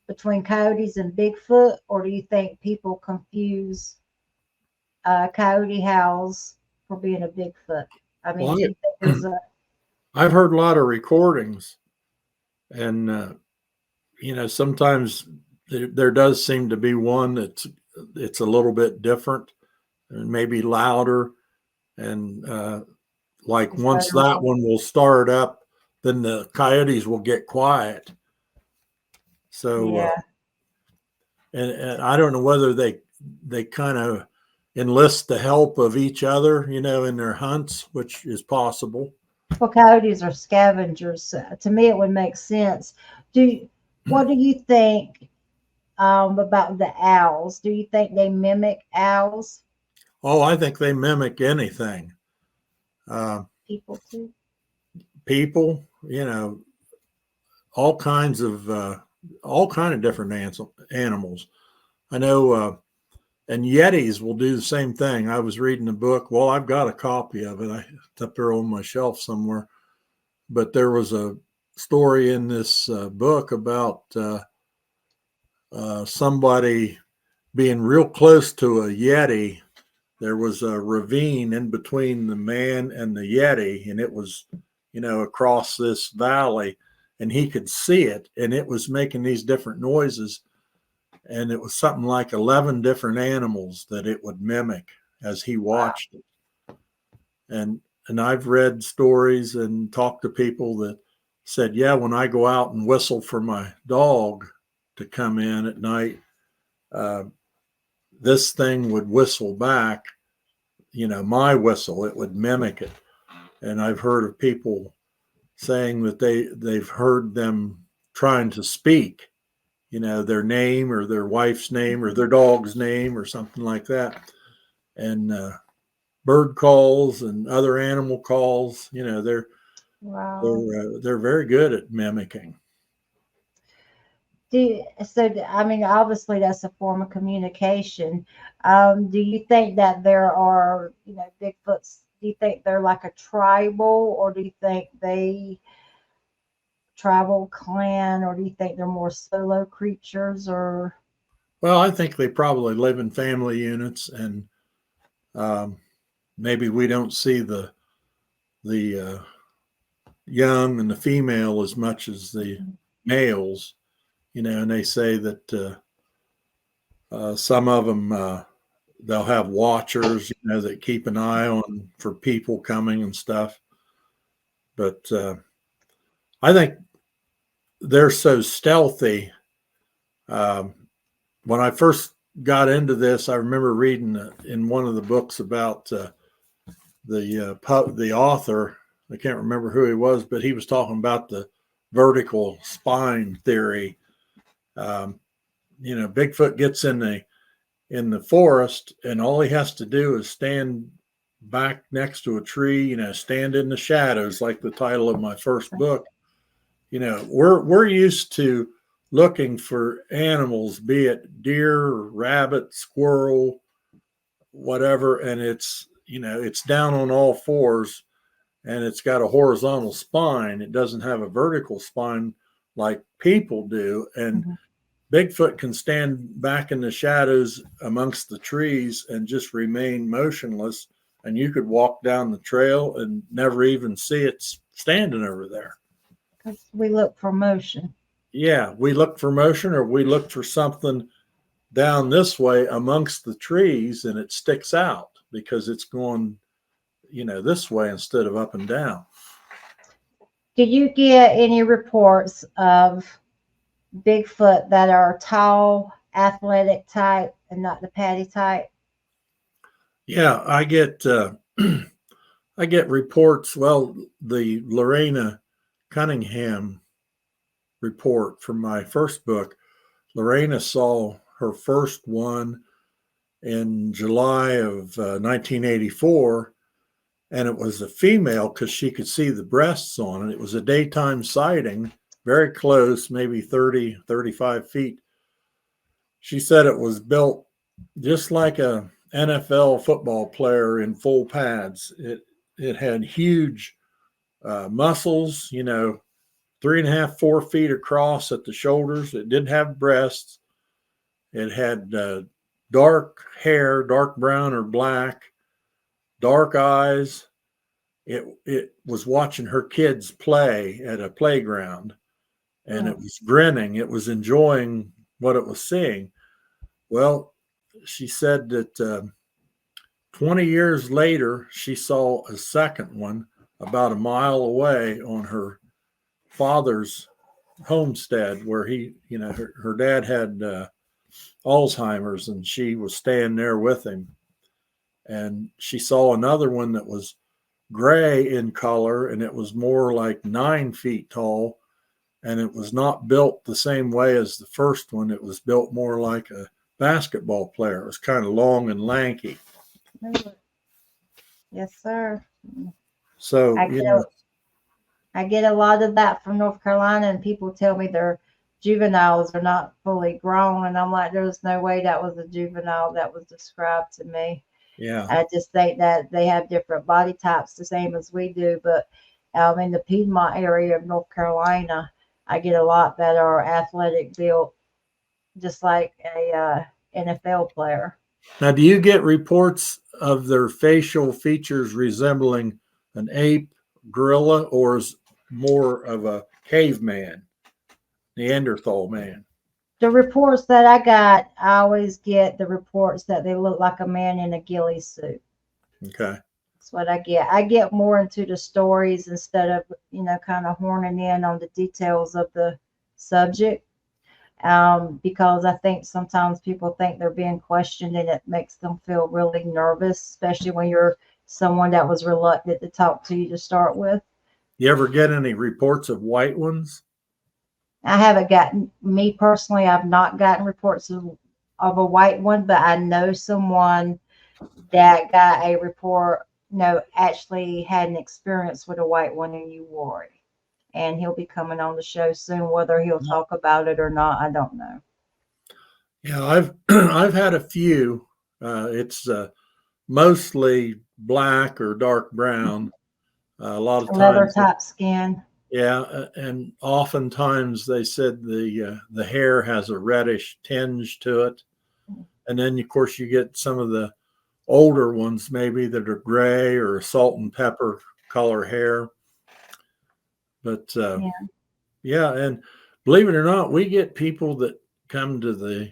between coyotes and Bigfoot, or do you think people confuse coyote howls for being a Bigfoot? I mean, do you think there's I've heard a lot of recordings, and you know, sometimes there does seem to be one it's a little bit different and maybe louder, and like once that one will start up, then the coyotes will get quiet. So yeah. And I don't know whether they kind of enlist the help of each other, you know, in their hunts, which is possible. Well, coyotes are scavengers. To me, it would make sense. Do What do you think about the owls? Do you think they mimic owls? Oh, I think they mimic anything. Uh, People too. People, all kinds of different animals. I know, and Yetis will do the same thing. I was reading a book. Well, I've got a copy of it. It's up there on my shelf somewhere. But there was a story in this book about somebody being real close to a Yeti. There was a ravine in between the man and the Yeti, and it was, across this valley, and he could see it, and it was making these different noises. And it was something like 11 different animals that it would mimic as he Wow. watched it. And I've read stories and talked to people that said, yeah, when I go out and whistle for my dog to come in at night, uh, this thing would whistle back, my whistle. It would mimic it. And I've heard of people saying that they've heard them trying to speak, their name or their wife's name or their dog's name or something like that. And bird calls and other animal calls, Wow. they're very good at mimicking. I mean, obviously that's a form of communication. Do you think that there are, Bigfoots? Do you think they're like a tribal, or do you think they tribal clan, or do you think they're more solo creatures, or Well, I think they probably live in family units, and maybe we don't see the young and the female as much as the males, and they say that some of them they'll have watchers, that keep an eye on for people coming and stuff. But I think they're so stealthy. Um, when I first got into this, I remember reading in one of the books about the author. I can't remember who he was, but he was talking about the vertical spine theory. Bigfoot gets in the forest, and all he has to do is stand back next to a tree, stand in the shadows, like the title of my first book. We're used to looking for animals, be it deer, rabbit, squirrel, whatever, and it's down on all fours, and it's got a horizontal spine. It doesn't have a vertical spine like people do. And Mhm. Bigfoot can stand back in the shadows amongst the trees and just remain motionless. And you could walk down the trail and never even see it standing over there. 'Cause we look for motion? Yeah, we look for motion, or we look for something down this way amongst the trees, and it sticks out because it's going, this way instead of up and down. Do you get any reports of Bigfoot that are tall, athletic type, and not the patty type? Yeah, I get I get reports. Well, the Lorena Cunningham report from my first book, Lorena saw her first one in July of 1984, and it was a female because she could see the breasts on it. It was a daytime sighting, very close, maybe 30, 35 feet. She said it was built just like a NFL football player in full pads. It had huge muscles, 3.5, 4 feet across at the shoulders. It didn't have breasts. It had dark hair, dark brown or black, dark eyes. It was watching her kids play at a playground, and it was grinning. It was enjoying what it was seeing. Well, she said that 20 years later, she saw a second one about a mile away on her father's homestead, where her dad had Alzheimer's, and she was staying there with him. And she saw another one that was gray in color, and it was more like 9 feet tall. and it was not built the same way as the first one. It was built more like a basketball player. It was kind of long and lanky. Yes, sir. So, I get a lot of that from North Carolina, and people tell me their juveniles are not fully grown, and I'm like, there's no way that was a juvenile that was described to me. yeah. I just think that they have different body types, the same as we do. But in the Piedmont area of North Carolina, I get a lot that are athletic built, just like a NFL player. Now, do you get reports of their facial features resembling an ape, gorilla, or is more of a caveman, Neanderthal man? The reports that I got, I always get the reports that they look like a man in a ghillie suit. Okay. That's what I get. I get more into the stories instead of, kind of horning in on the details of the subject. Because I think sometimes people think they're being questioned and it makes them feel really nervous, especially when you're someone that was reluctant to talk to you to start with. You ever get any reports of white ones? I haven't gotten, me personally, I've not gotten reports of a white one, but I know someone that got a report, actually had an experience with a white one in Uwharrie. And he'll be coming on the show soon. Whether he'll talk about it or not, I don't know. Yeah, I've had a few. It's mostly black or dark brown. A lot of times, leather type skin. Yeah, and oftentimes they said the hair has a reddish tinge to it, and then of course you get some of the older ones maybe that are gray or salt and pepper color hair. But yeah, and believe it or not, we get people that come to the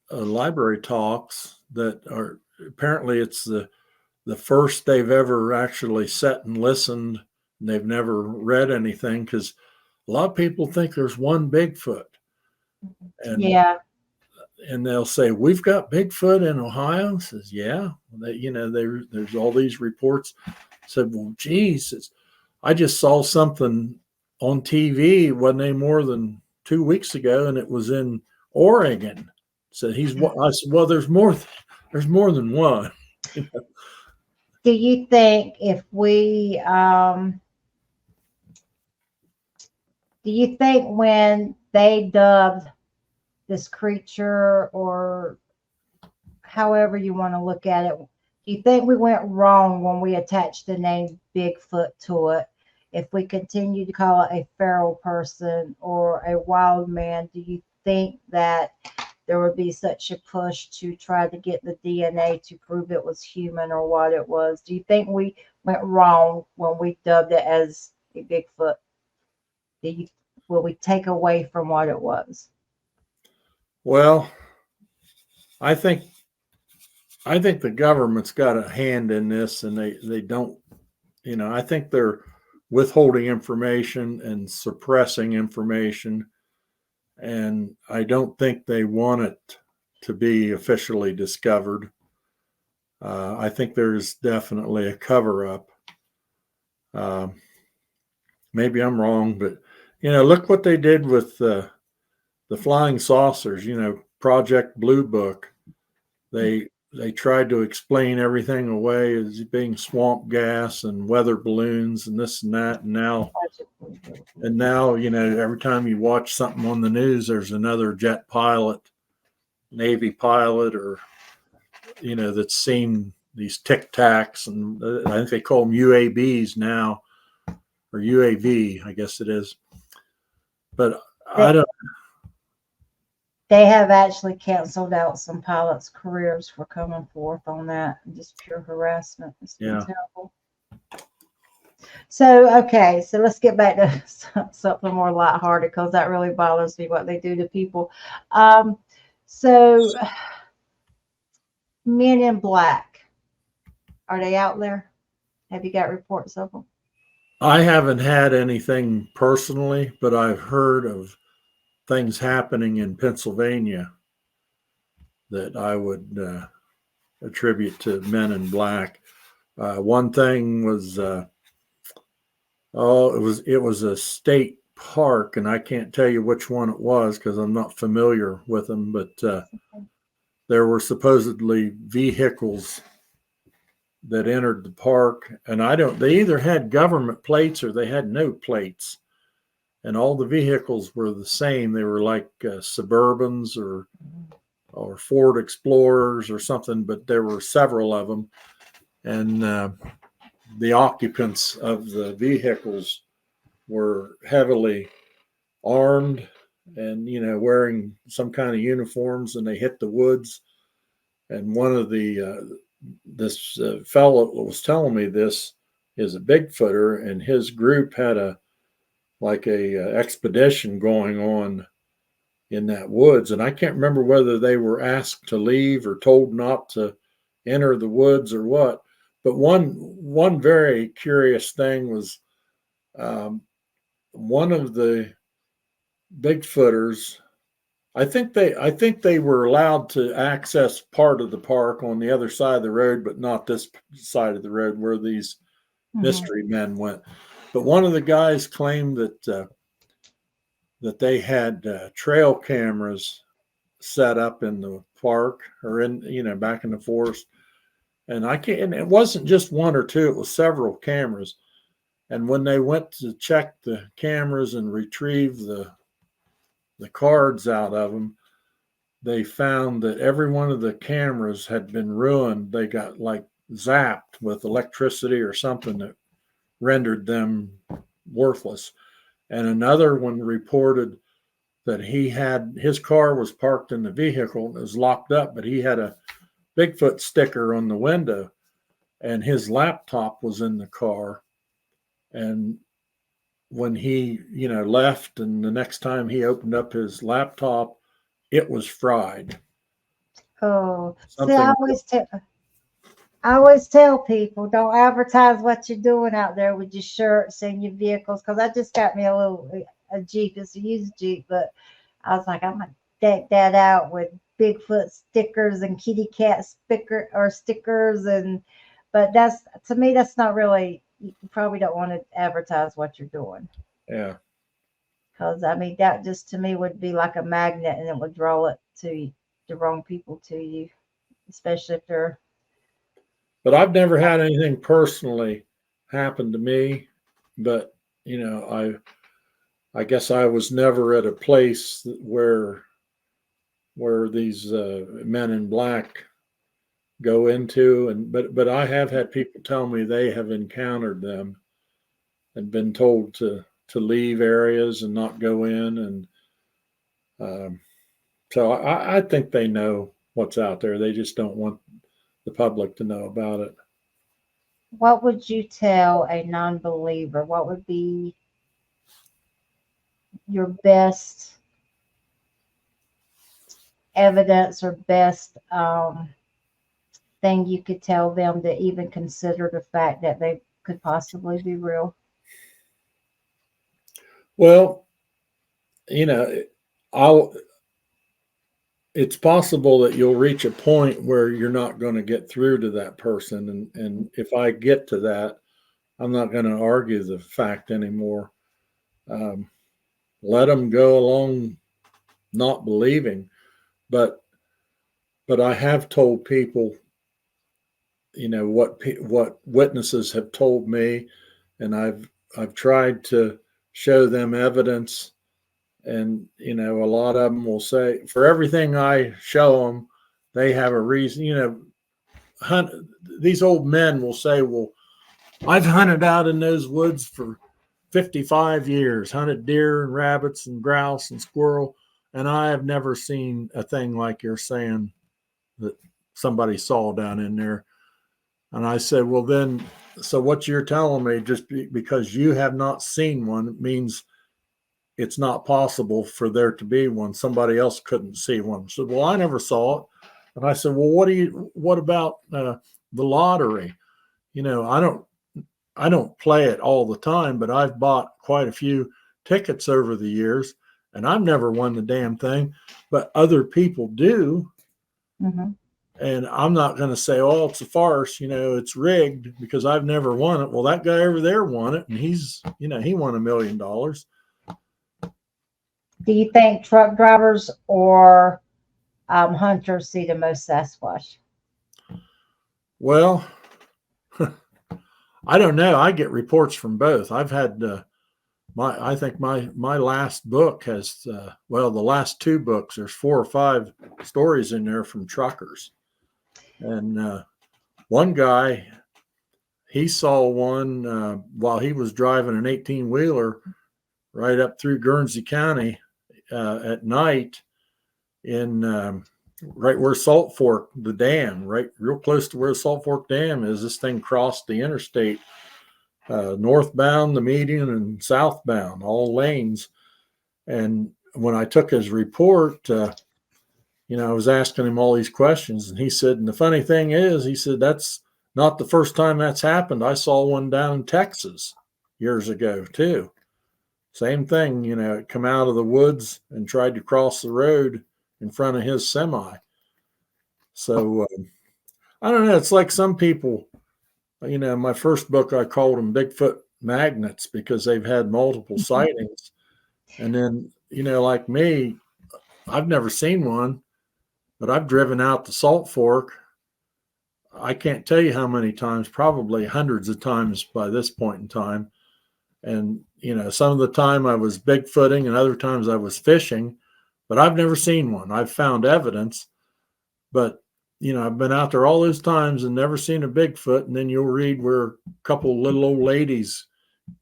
library talks that are apparently it's the first they've ever actually sat and listened. And they've never read anything because a lot of people think there's one Bigfoot, and and they'll say we've got Bigfoot in Ohio. Says there's all these reports. Said, well, geez, I just saw something on TV. It wasn't any more than 2 weeks ago, and it was in Oregon. So I said, well, there's more than one. Do you think if we do you think when they dubbed this creature, or however you want to look at it, do you think we went wrong when we attached the name Bigfoot to it? If we continue to call it a feral person or a wild man, do you think that there would be such a push to try to get the DNA to prove it was human or what it was? Do you think we went wrong when we dubbed it as a Bigfoot? Will we take away from what it was? Well, I think the government's got a hand in this, and they don't. I think they're withholding information and suppressing information, and I don't think they want it to be officially discovered. I think there's definitely a cover-up. Maybe I'm wrong, but look what they did with the flying saucers. Project Blue Book. They tried to explain everything away as being swamp gas and weather balloons and this and that. And now, every time you watch something on the news, there's another jet pilot, Navy pilot, or, that's seen these Tic Tacs, and I think they call them UABs now, or UAV, I guess it is. But I don't. They have actually canceled out some pilots' careers for coming forth on that. Just pure harassment. It's been terrible. So, okay, so let's get back to something more lighthearted, because that really bothers me what they do to people. So, Men in Black, are they out there? Have you got reports of them? I haven't had anything personally, but I've heard of things happening in Pennsylvania that I would attribute to Men in Black. One thing was, it was a state park, and I can't tell you which one it was because I'm not familiar with them, but there were supposedly vehicles that entered the park, and they either had government plates or they had no plates, and all the vehicles were the same. They were like Suburbans or Ford Explorers or something, but there were several of them, and the occupants of the vehicles were heavily armed and wearing some kind of uniforms, and they hit the woods. And one of this fellow that was telling me this is a Bigfooter, and his group had a expedition going on in that woods, and I can't remember whether they were asked to leave or told not to enter the woods or what. But one very curious thing was one of the Bigfooters. I think they were allowed to access part of the park on the other side of the road, but not this side of the road where these mystery men went. But one of the guys claimed that they had trail cameras set up in the park or in back in the forest, and it wasn't just one or two; it was several cameras. And when they went to check the cameras and retrieve the cards out of them, they found that every one of the cameras had been ruined. They got like zapped with electricity or something that rendered them worthless. And another one reported that his car was parked in the vehicle and it was locked up, but he had a Bigfoot sticker on the window, and his laptop was in the car. And when he, left, and the next time he opened up his laptop, it was fried. Oh, see, I always tell people, don't advertise what you're doing out there with your shirts and your vehicles, because I just got me a Jeep. It's a used Jeep, but I was like, I'm gonna deck that out with Bigfoot stickers and kitty cat stickers, but to me that's not really. You probably don't want to advertise what you're doing. Yeah. Because that just to me would be like a magnet, and it would draw it to the wrong people to you, especially if they're. But I've never had anything personally happen to me. But I guess I was never at a place where these men in black go into, but I have had people tell me they have encountered them and been told to leave areas and not go in, and so I think they know what's out there. They just don't want the public to know about it. What would you tell a non-believer? What would be your best evidence or best thing you could tell them to even consider the fact that they could possibly be real? Well, it's possible that you'll reach a point where you're not going to get through to that person. And if I get to that, I'm not going to argue the fact anymore. Let them go along not believing. But I have told people, what witnesses have told me, and I've tried to show them evidence, and a lot of them will say, for everything I show them, they have a reason. These old men will say, well, I've hunted out in those woods for 55 years, hunted deer and rabbits and grouse and squirrel, and I have never seen a thing like you're saying that somebody saw down in there. And I said, well, then, so what you're telling me, just because you have not seen one, means it's not possible for there to be one. Somebody else couldn't see one. So, well, I never saw it. And I said, well, what about the lottery? I don't play it all the time, but I've bought quite a few tickets over the years, and I've never won the damn thing, but other people do. Mm-hmm. And I'm not going to say, oh, it's a farce, it's rigged because I've never won it. Well, that guy over there won it, and he won $1 million. Do you think truck drivers or hunters see the most Sasquatch? Well, I don't know. I get reports from both. I've had I think my last book has well, the last two books. There's 4 or 5 stories in there from truckers, and one guy, he saw one while he was driving an 18-wheeler right up through Guernsey County at night in right where Salt Fork, the dam, right real close to where Salt Fork Dam is. This thing crossed the interstate, northbound, the median, and southbound, all lanes. And when I took his report, I was asking him all these questions, and he said, and the funny thing is, he said, that's not the first time that's happened. I saw one down in Texas years ago too. Same thing, it come out of the woods and tried to cross the road in front of his semi. So I don't know. It's like some people, my first book, I called them Bigfoot magnets because they've had multiple sightings. And then, like me, I've never seen one, but I've driven out to Salt Fork. I can't tell you how many times, probably hundreds of times by this point in time. And, some of the time I was Bigfooting and other times I was fishing, but I've never seen one. I've found evidence, but, I've been out there all those times and never seen a Bigfoot. And then you'll read where a couple little old ladies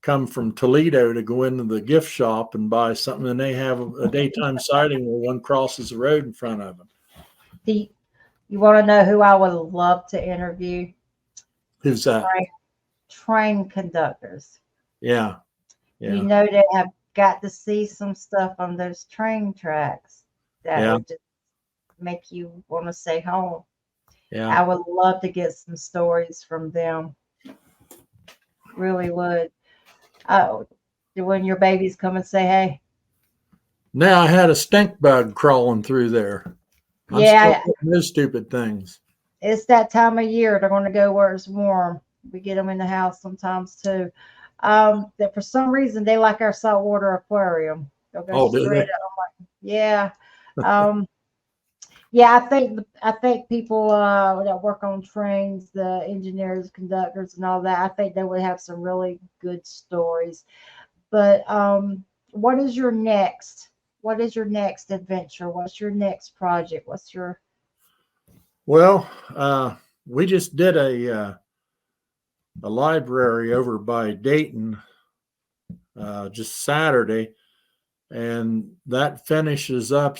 come from Toledo to go into the gift shop and buy something, and they have a daytime sighting where one crosses the road in front of them. You want to know who I would love to interview? Who's that? Train conductors. Yeah. They have got to see some stuff on those train tracks that would just make you want to stay home. Yeah. I would love to get some stories from them. Really would. When your babies come and say, hey. Now I had a stink bug crawling through there. I'm still getting those stupid things. It's that time of year. They're going to go where it's warm. We get them in the house sometimes too. That for some reason they like our saltwater aquarium. They'll go straight up. Yeah. Yeah, I think people that work on trains, the engineers, conductors, and all that, I think they would have some really good stories. But what is your next adventure? What's your next project? Well, we just did a library over by Dayton just Saturday, and that finishes up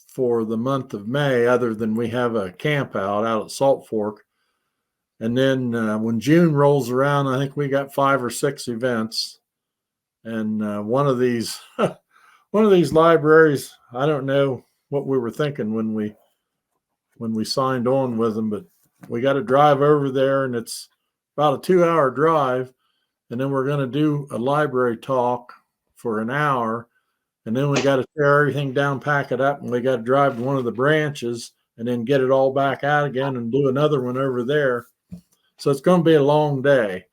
for the month of May, other than we have a camp out at Salt Fork. And then when June rolls around, I think we got 5 or 6 events. And one of these libraries, I don't know what we were thinking when we signed on with them, but we got to drive over there, and it's about a 2-hour drive. And then we're going to do a library talk for an hour. And then we got to tear everything down, pack it up, and we got to drive to one of the branches and then get it all back out again and do another one over there. So it's going to be a long day.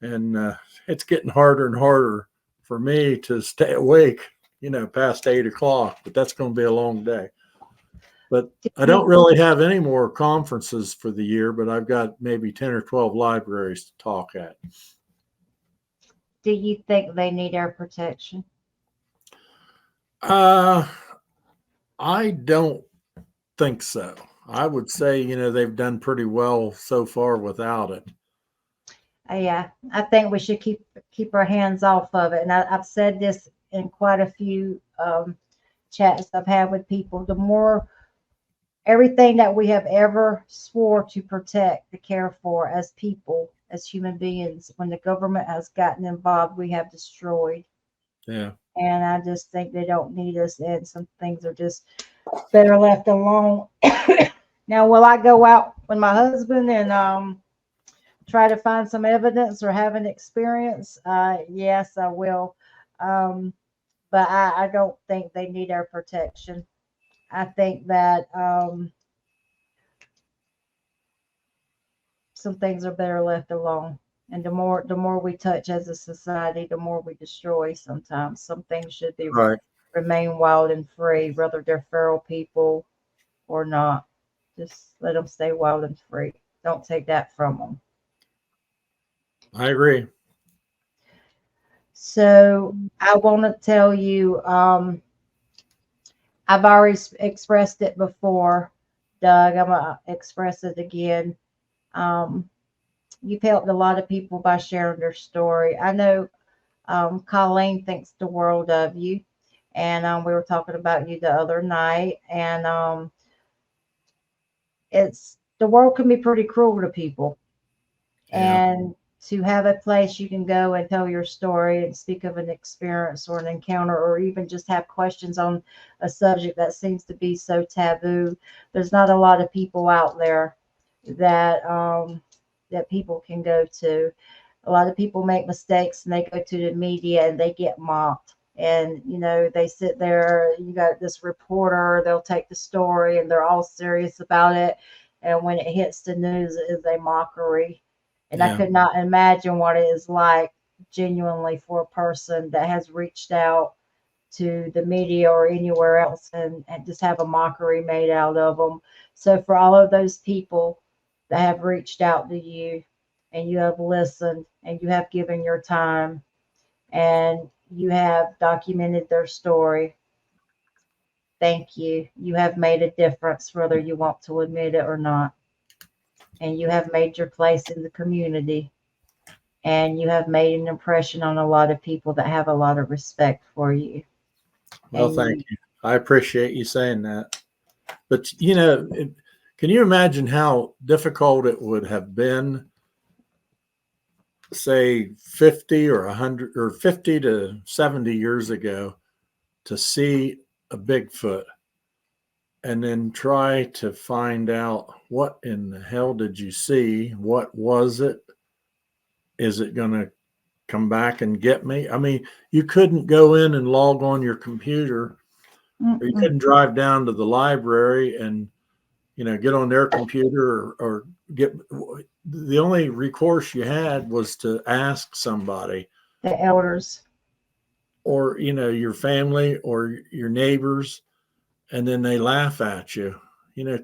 And it's getting harder and harder for me to stay awake, past 8 o'clock, but that's going to be a long day. But I don't really have any more conferences for the year, but I've got maybe 10 or 12 libraries to talk at. Do you think they need air protection? I don't think so. I would say, they've done pretty well so far without it. Yeah, I think we should keep our hands off of it. And I've said this in quite a few chats I've had with people. The more everything that we have ever swore to protect, to care for as people, as human beings, when the government has gotten involved, we have destroyed. Yeah. And I just think they don't need us, and some things are just better left alone. Now, will I go out with my husband and try to find some evidence or have an experience? Yes, I will. But I don't think they need our protection. I think that some things are better left alone. And the more we touch as a society, the more we destroy sometimes. Some things should be Right. remain wild and free, whether they're feral people or not. Just let them stay wild and free. Don't take that from them. I agree. So I want to tell you, I've already expressed it before, Doug. I'm gonna express it again. Um, you've helped a lot of people by sharing their story. I know Colleen thinks the world of you, and we were talking about you the other night, and it's the world can be pretty cruel to people, Yeah. and to have a place you can go and tell your story and speak of an experience or an encounter, or even just have questions on a subject that seems to be so taboo. There's not a lot of people out there that that people can go to. A lot of people make mistakes and they go to the media and they get mocked. And they sit there. You got this reporter, they'll take the story and they're all serious about it. And when it hits the news, it is a mockery. And I Yeah. could not imagine what it is like genuinely for a person that has reached out to the media or anywhere else and just have a mockery made out of them. So for all of those people that have reached out to you and you have listened and you have given your time and you have documented their story, thank you. You have made a difference, whether you want to admit it or not. And you have made your place in the community. And you have made an impression on a lot of people that have a lot of respect for you. Well, And thank you, you. I appreciate you saying that. But can you imagine how difficult it would have been, say 50 or 100 or 50 to 70 years ago, to see a Bigfoot and then try to find out what in the hell did you see? What was it? Is it going to come back and get me? I mean, you couldn't go in and log on your computer, or you mm-mm. couldn't drive down to the library and get on their computer, or get, the only recourse you had was to ask somebody, The elders. or your family or your neighbors, and then they laugh at you. you know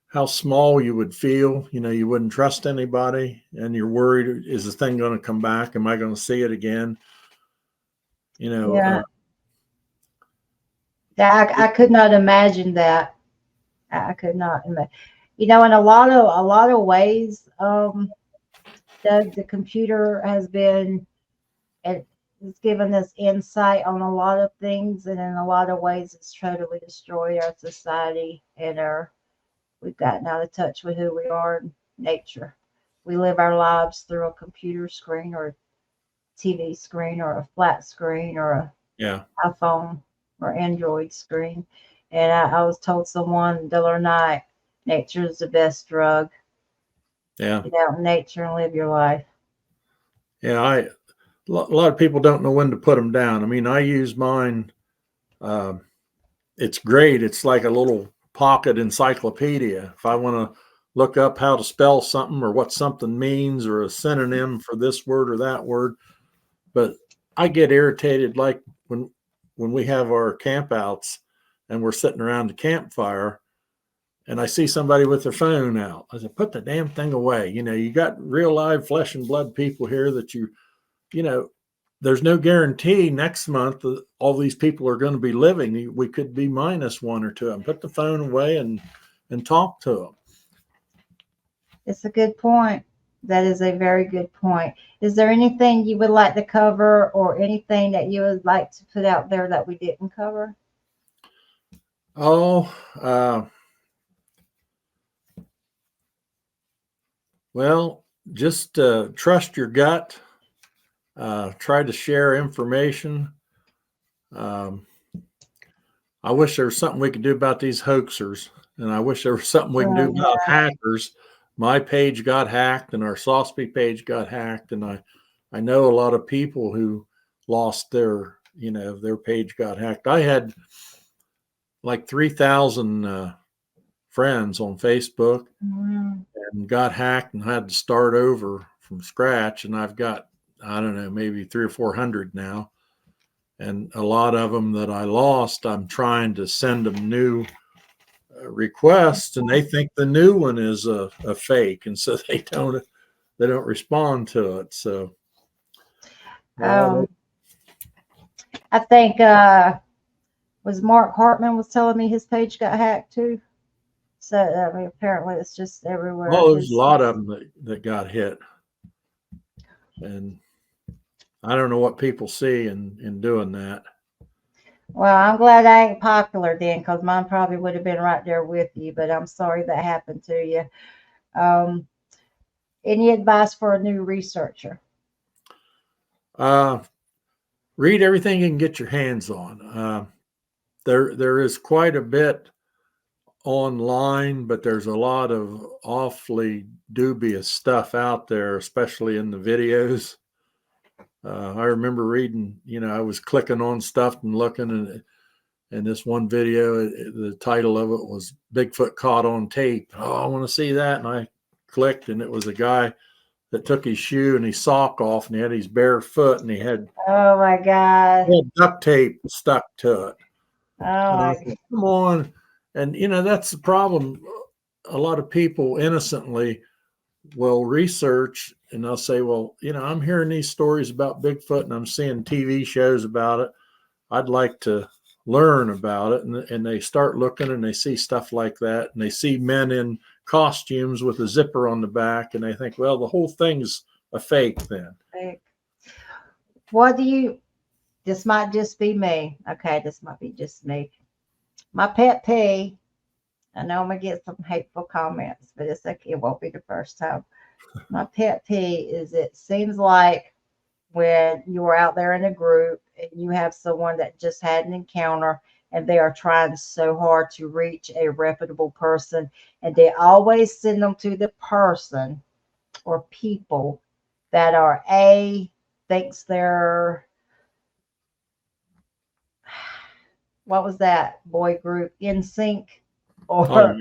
how small you would feel. You wouldn't trust anybody, and you're worried, is the thing going to come back? Am I going to see it again? you know uh, Yeah, I could not imagine that. I could not imagine. In a lot of ways, the computer has been it's given us insight on a lot of things, and in a lot of ways, it's totally destroyed our society and we've gotten out of touch with who we are in nature. We live our lives through a computer screen or a TV screen or a flat screen or a yeah. iPhone or Android screen. And I was told someone the other night, nature is the best drug. Yeah. Get out in nature and live your life. Yeah. A lot of people don't know when to put them down. I mean, I use mine. uh, it's great. It's like a little pocket encyclopedia. If I want to look up how to spell something, or what something means, or a synonym for this word or that word. But I get irritated, like when we have our campouts and we're sitting around the campfire, and I see somebody with their phone out. I said, put the damn thing away. You got real live flesh and blood people here that you know, there's no guarantee next month that all these people are going to be living. We could be minus one or two of them. Put the phone away and talk to them. It's a good point. That is a very good point. Is there anything you would like to cover or anything that you would like to put out there that we didn't cover? Oh, well, just trust your gut. Try to share information. Um, I wish there was something we could do about these hoaxers, and I wish there was something we can do Oh, about yeah. hackers. My page got hacked, and our SOSBI page got hacked, and I know a lot of people who lost their page got hacked. I had like 3,000 friends on Facebook, Mm, and got hacked and had to start over from scratch, and I've got, I don't know, maybe 300 or 400 now. And a lot of them that I lost, I'm trying to send them new requests, and they think the new one is a fake, and so they don't respond to it. So I think was Mark Hartman was telling me his page got hacked too. So I mean, apparently it's just everywhere. well, there's a lot of them that got hit, and I don't know what people see in doing that. Well, I'm glad I ain't popular then, because mine probably would have been right there with you. But I'm sorry that happened to you. Any advice for a new researcher? Read everything you can get your hands on. There is quite a bit online, but there's a lot of awfully dubious stuff out there, especially in the videos. I remember reading, I was clicking on stuff and looking, and this one video, the title of it was Bigfoot Caught on Tape. Oh, I want to see that. And I clicked, and it was a guy that took his shoe and his sock off, and he had his bare foot, and he had, oh my God, duct tape stuck to it. Oh my God. Come on. And, that's the problem. A lot of people innocently will research, and they'll say, well, I'm hearing these stories about Bigfoot and I'm seeing TV shows about it. I'd like to learn about it. And they start looking, and they see stuff like that, and they see men in costumes with a zipper on the back, and they think, well, the whole thing's a fake then. What do you, this might just be me. Okay, this might be just me. My pet peeve, I know I'm going to get some hateful comments, but it's okay. It won't be the first time. My pet peeve is it seems like when you're out there in a group and you have someone that just had an encounter and they are trying so hard to reach a reputable person, and they always send them to the person or people that are thinks they're, what was that boy group, NSYNC, or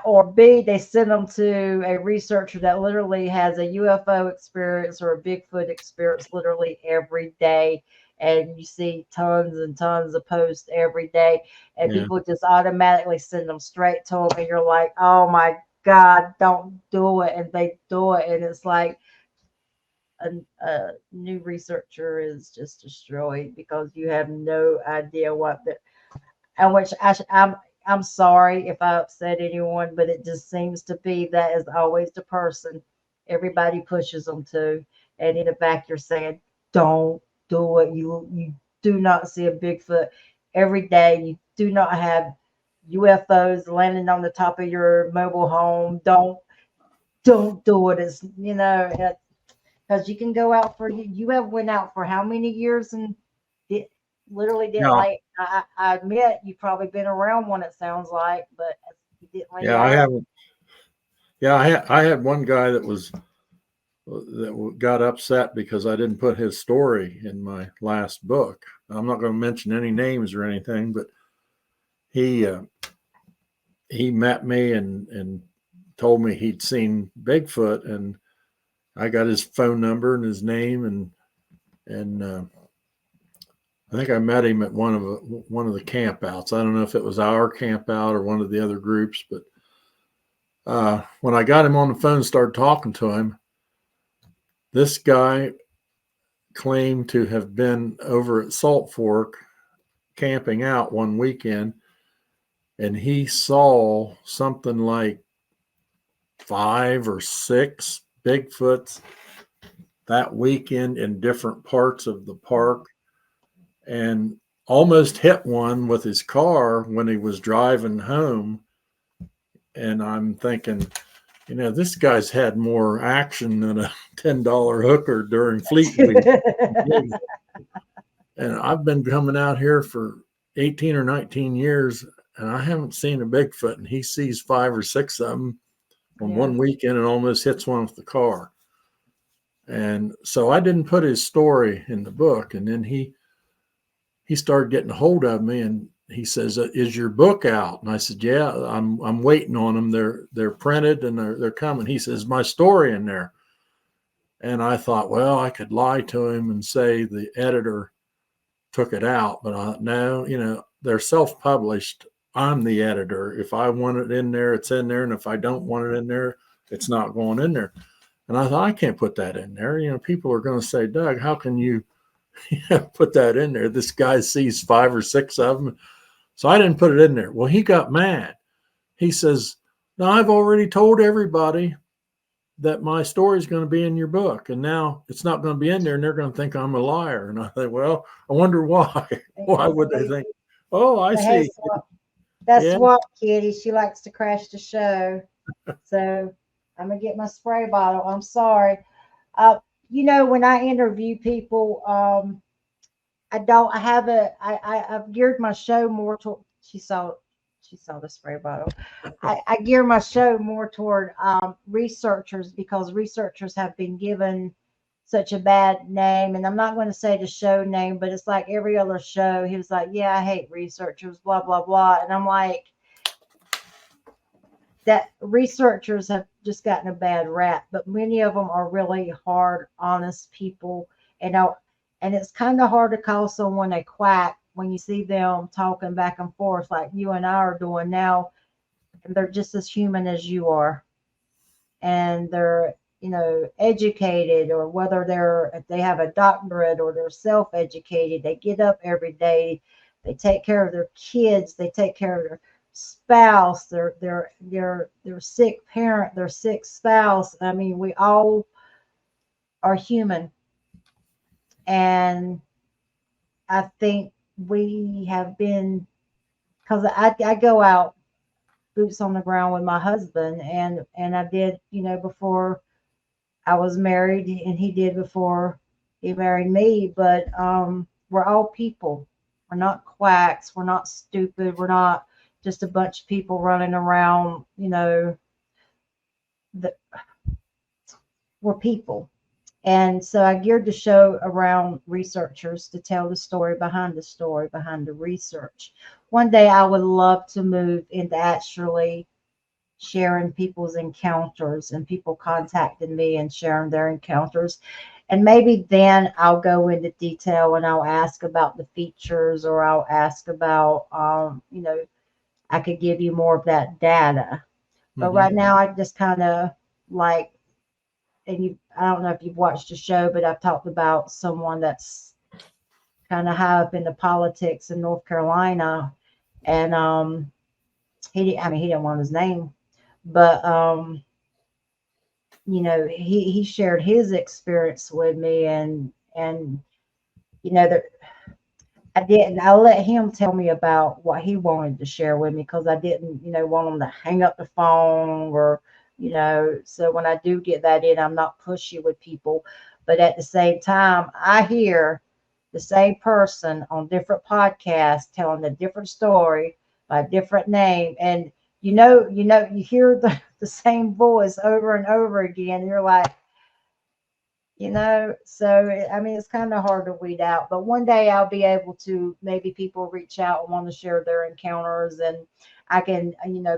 or B, they send them to a researcher that literally has a UFO experience or a Bigfoot experience literally every day, and you see tons and tons of posts every day, and people just automatically send them straight to them, and you're like, oh my God, don't do it. And they do it, and it's like a new researcher is just destroyed because you have no idea what the, and which I'm sorry if I upset anyone, but it just seems to be that is always the person everybody pushes them to, and in the back you're saying, don't do it. You do not see a Bigfoot every day. You do not have UFOs landing on the top of your mobile home. Don't do it. It's because you can go out for, you have went out for how many years and literally didn't like, I admit you've probably been around one, it sounds like, but you didn't lay I haven't. I had one guy that got upset because I didn't put his story in my last book. I'm not going to mention any names or anything, but he met me and told me he'd seen Bigfoot, and I got his phone number and his name, and I think I met him at one of the camp outs. I don't know if it was our camp out or one of the other groups, but when I got him on the phone and started talking to him, this guy claimed to have been over at Salt Fork camping out one weekend, and he saw something like 5 or 6 Bigfoots that weekend in different parts of the park, and almost hit one with his car when he was driving home. And I'm thinking, this guy's had more action than a $10 hooker during Fleet Week. And I've been coming out here for 18 or 19 years, and I haven't seen a Bigfoot, and he sees 5 or 6 of them on one weekend and almost hits one with the car. And so I didn't put his story in the book. And then he started getting a hold of me, and he says, "Is your book out?" And I said, "Yeah, I'm waiting on them. They're printed and they're coming." He says, "My story in there." And I thought, well, I could lie to him and say the editor took it out, but no, they're self-published. I'm the editor. If I want it in there, it's in there. And if I don't want it in there, it's not going in there. And I thought, I can't put that in there. People are going to say, Doug, how can you put that in there? This guy sees 5 or 6 of them. So I didn't put it in there. Well, he got mad. He says, no, I've already told everybody that my story is going to be in your book, and now it's not going to be in there, and they're going to think I'm a liar. And I think, well, I wonder why. Why would they think? Oh, I see. That's what Kitty. She likes to crash the show. So I'm gonna get my spray bottle. I'm sorry. When I interview people, I've geared my show more toward. She saw the spray bottle. I gear my show more toward researchers, because researchers have been given such a bad name. And I'm not going to say the show name, but it's like every other show. He was like, yeah, I hate researchers, blah, blah, blah. And I'm like, that researchers have just gotten a bad rap, but many of them are really hard, honest people. And it's kind of hard to call someone a quack when you see them talking back and forth like you and I are doing now. And they're just as human as you are. And they're, educated, or whether they have a doctorate or they're self-educated. They get up every day. They take care of their kids. They take care of their spouse, their sick parent, their sick spouse. I mean, we all are human. And I think we have been, because I go out boots on the ground with my husband, and I did, before I was married, and he did before he married me. But we're all people. We're not quacks. We're not stupid. We're not just a bunch of people running around, we're people. And so I geared the show around researchers to tell the story behind the research. One day I would love to move into actually sharing people's encounters, and people contacting me and sharing their encounters. And maybe then I'll go into detail and I'll ask about the features, or I'll ask about, I could give you more of that data. But right now I just kind of like, I don't know if you've watched the show, but I've talked about someone that's kind of high up in the politics in North Carolina. And he didn't want his name, but he shared his experience with me, and that I let him tell me about what he wanted to share with me, because I didn't, want him to hang up the phone, or, so when I do get that in, I'm not pushy with people. But at the same time, I hear the same person on different podcasts telling a different story by a different name. And, you hear the same voice over and over again. And you're like, so I mean, it's kind of hard to weed out. But one day I'll be able to, maybe people reach out and want to share their encounters, and I can,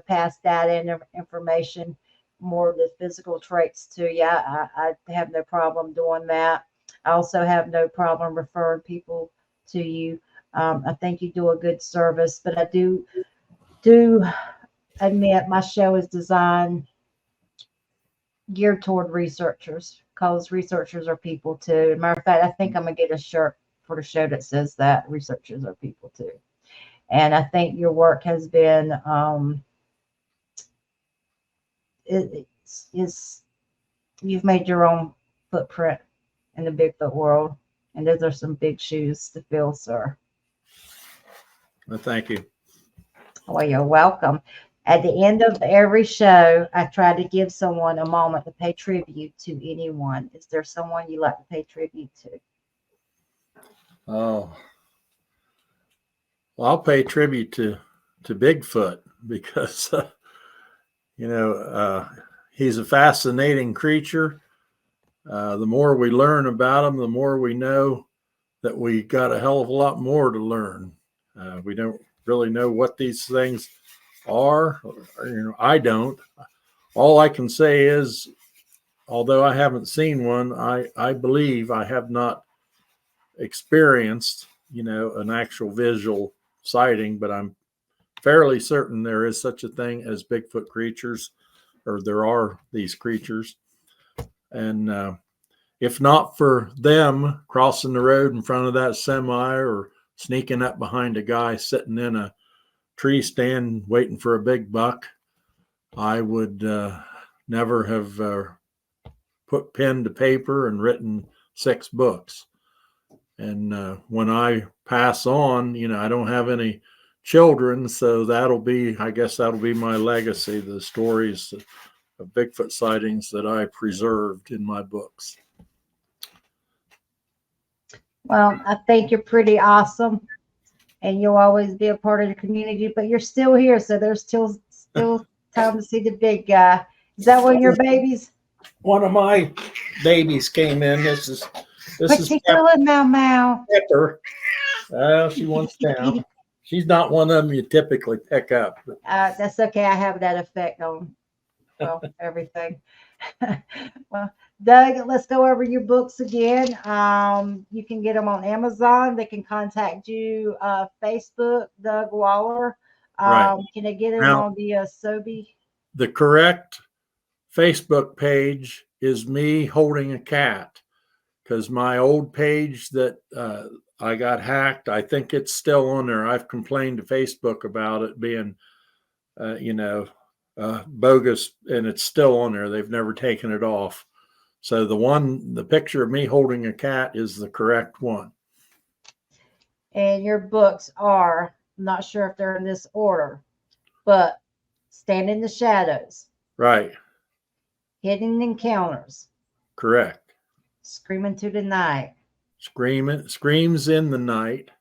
pass that information, more of the physical traits to you. I have no problem doing that. I also have no problem referring people to you. I think you do a good service, but I do admit my show is designed, geared toward researchers, because researchers are people too. Matter of fact, I think I'm gonna get a shirt for the show that says that researchers are people too. And I think your work has been you've made your own footprint in the Bigfoot world, and those are some big shoes to fill, sir. Well, thank you. Well, you're welcome. At the end of every show, I try to give someone a moment to pay tribute to anyone. Is there someone you like to pay tribute to? Oh, well, I'll pay tribute to Bigfoot, because he's a fascinating creature. The more we learn about him, the more we know that we got a hell of a lot more to learn. We don't really know what these things are. I don't. All I can say is although I haven't seen one, I believe I have not experienced, an actual visual sighting, but I'm fairly certain there is such a thing as Bigfoot creatures, or there are these creatures. And if not for them crossing the road in front of that semi or sneaking up behind a guy sitting in a tree stand waiting for a big buck, I would never have put pen to paper and written 6 books. And when I pass on, I don't have any children, so I guess that'll be my legacy, the stories of Bigfoot sightings that I preserved in my books. Well, I think you're pretty awesome, and you'll always be a part of the community, but you're still here, so there's still time to see the big guy. Is that one of your babies? One of my babies came in. This is What's he doing, Mau? Pepper. She wants down. She's not one of them you typically pick up. That's okay. I have that effect on everything. Well, Doug, let's go over your books again. You can get them on Amazon. They can contact you Facebook, Doug Waller. Right. Can they get them Now, on the SOSBI? The correct Facebook page is me holding a cat, because my old page that I got hacked, I think it's still on there. I've complained to Facebook about it being, bogus, and it's still on there. They've never taken it off. So the picture of me holding a cat is the correct one. And your books are, I'm not sure if they're in this order, but Stand in the Shadows. Right. Hidden Encounters. Correct. Scream into the Night. Screams in the Night.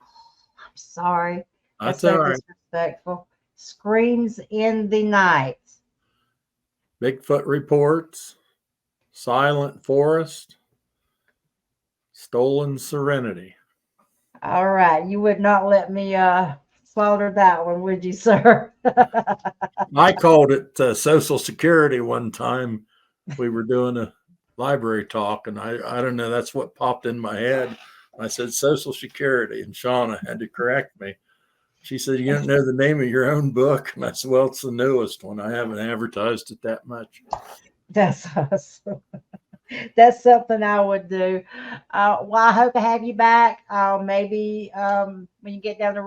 I'm sorry. That's so all right. Disrespectful. Screams in the Night. Bigfoot Reports. Silent Forest. Stolen Serenity. All right. You would not let me slaughter that one, would you, sir? I called it Social Security one time. We were doing a library talk, and I don't know, that's what popped in my head. I said Social Security, and Shauna had to correct me. She said, "You don't know the name of your own book?" And I said, "Well, it's the newest one. I haven't advertised it that much." That's awesome. That's something I would do. Well, I hope to have you back. Maybe when you get down the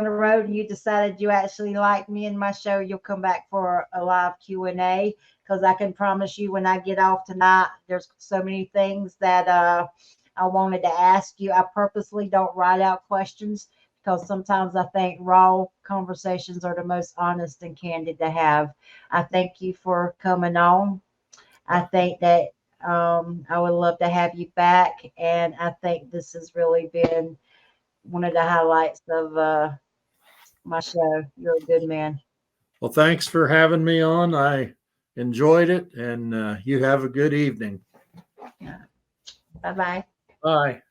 road and you decided you actually like me and my show, you'll come back for a live Q&A, because I can promise you when I get off tonight, there's so many things that I wanted to ask you. I purposely don't write out questions, because sometimes I think raw conversations are the most honest and candid to have. I thank you for coming on. I think that I would love to have you back, and I think this has really been one of the highlights of my show. You're a good man. Well, thanks for having me on. I enjoyed it, and you have a good evening. Bye-bye. Bye.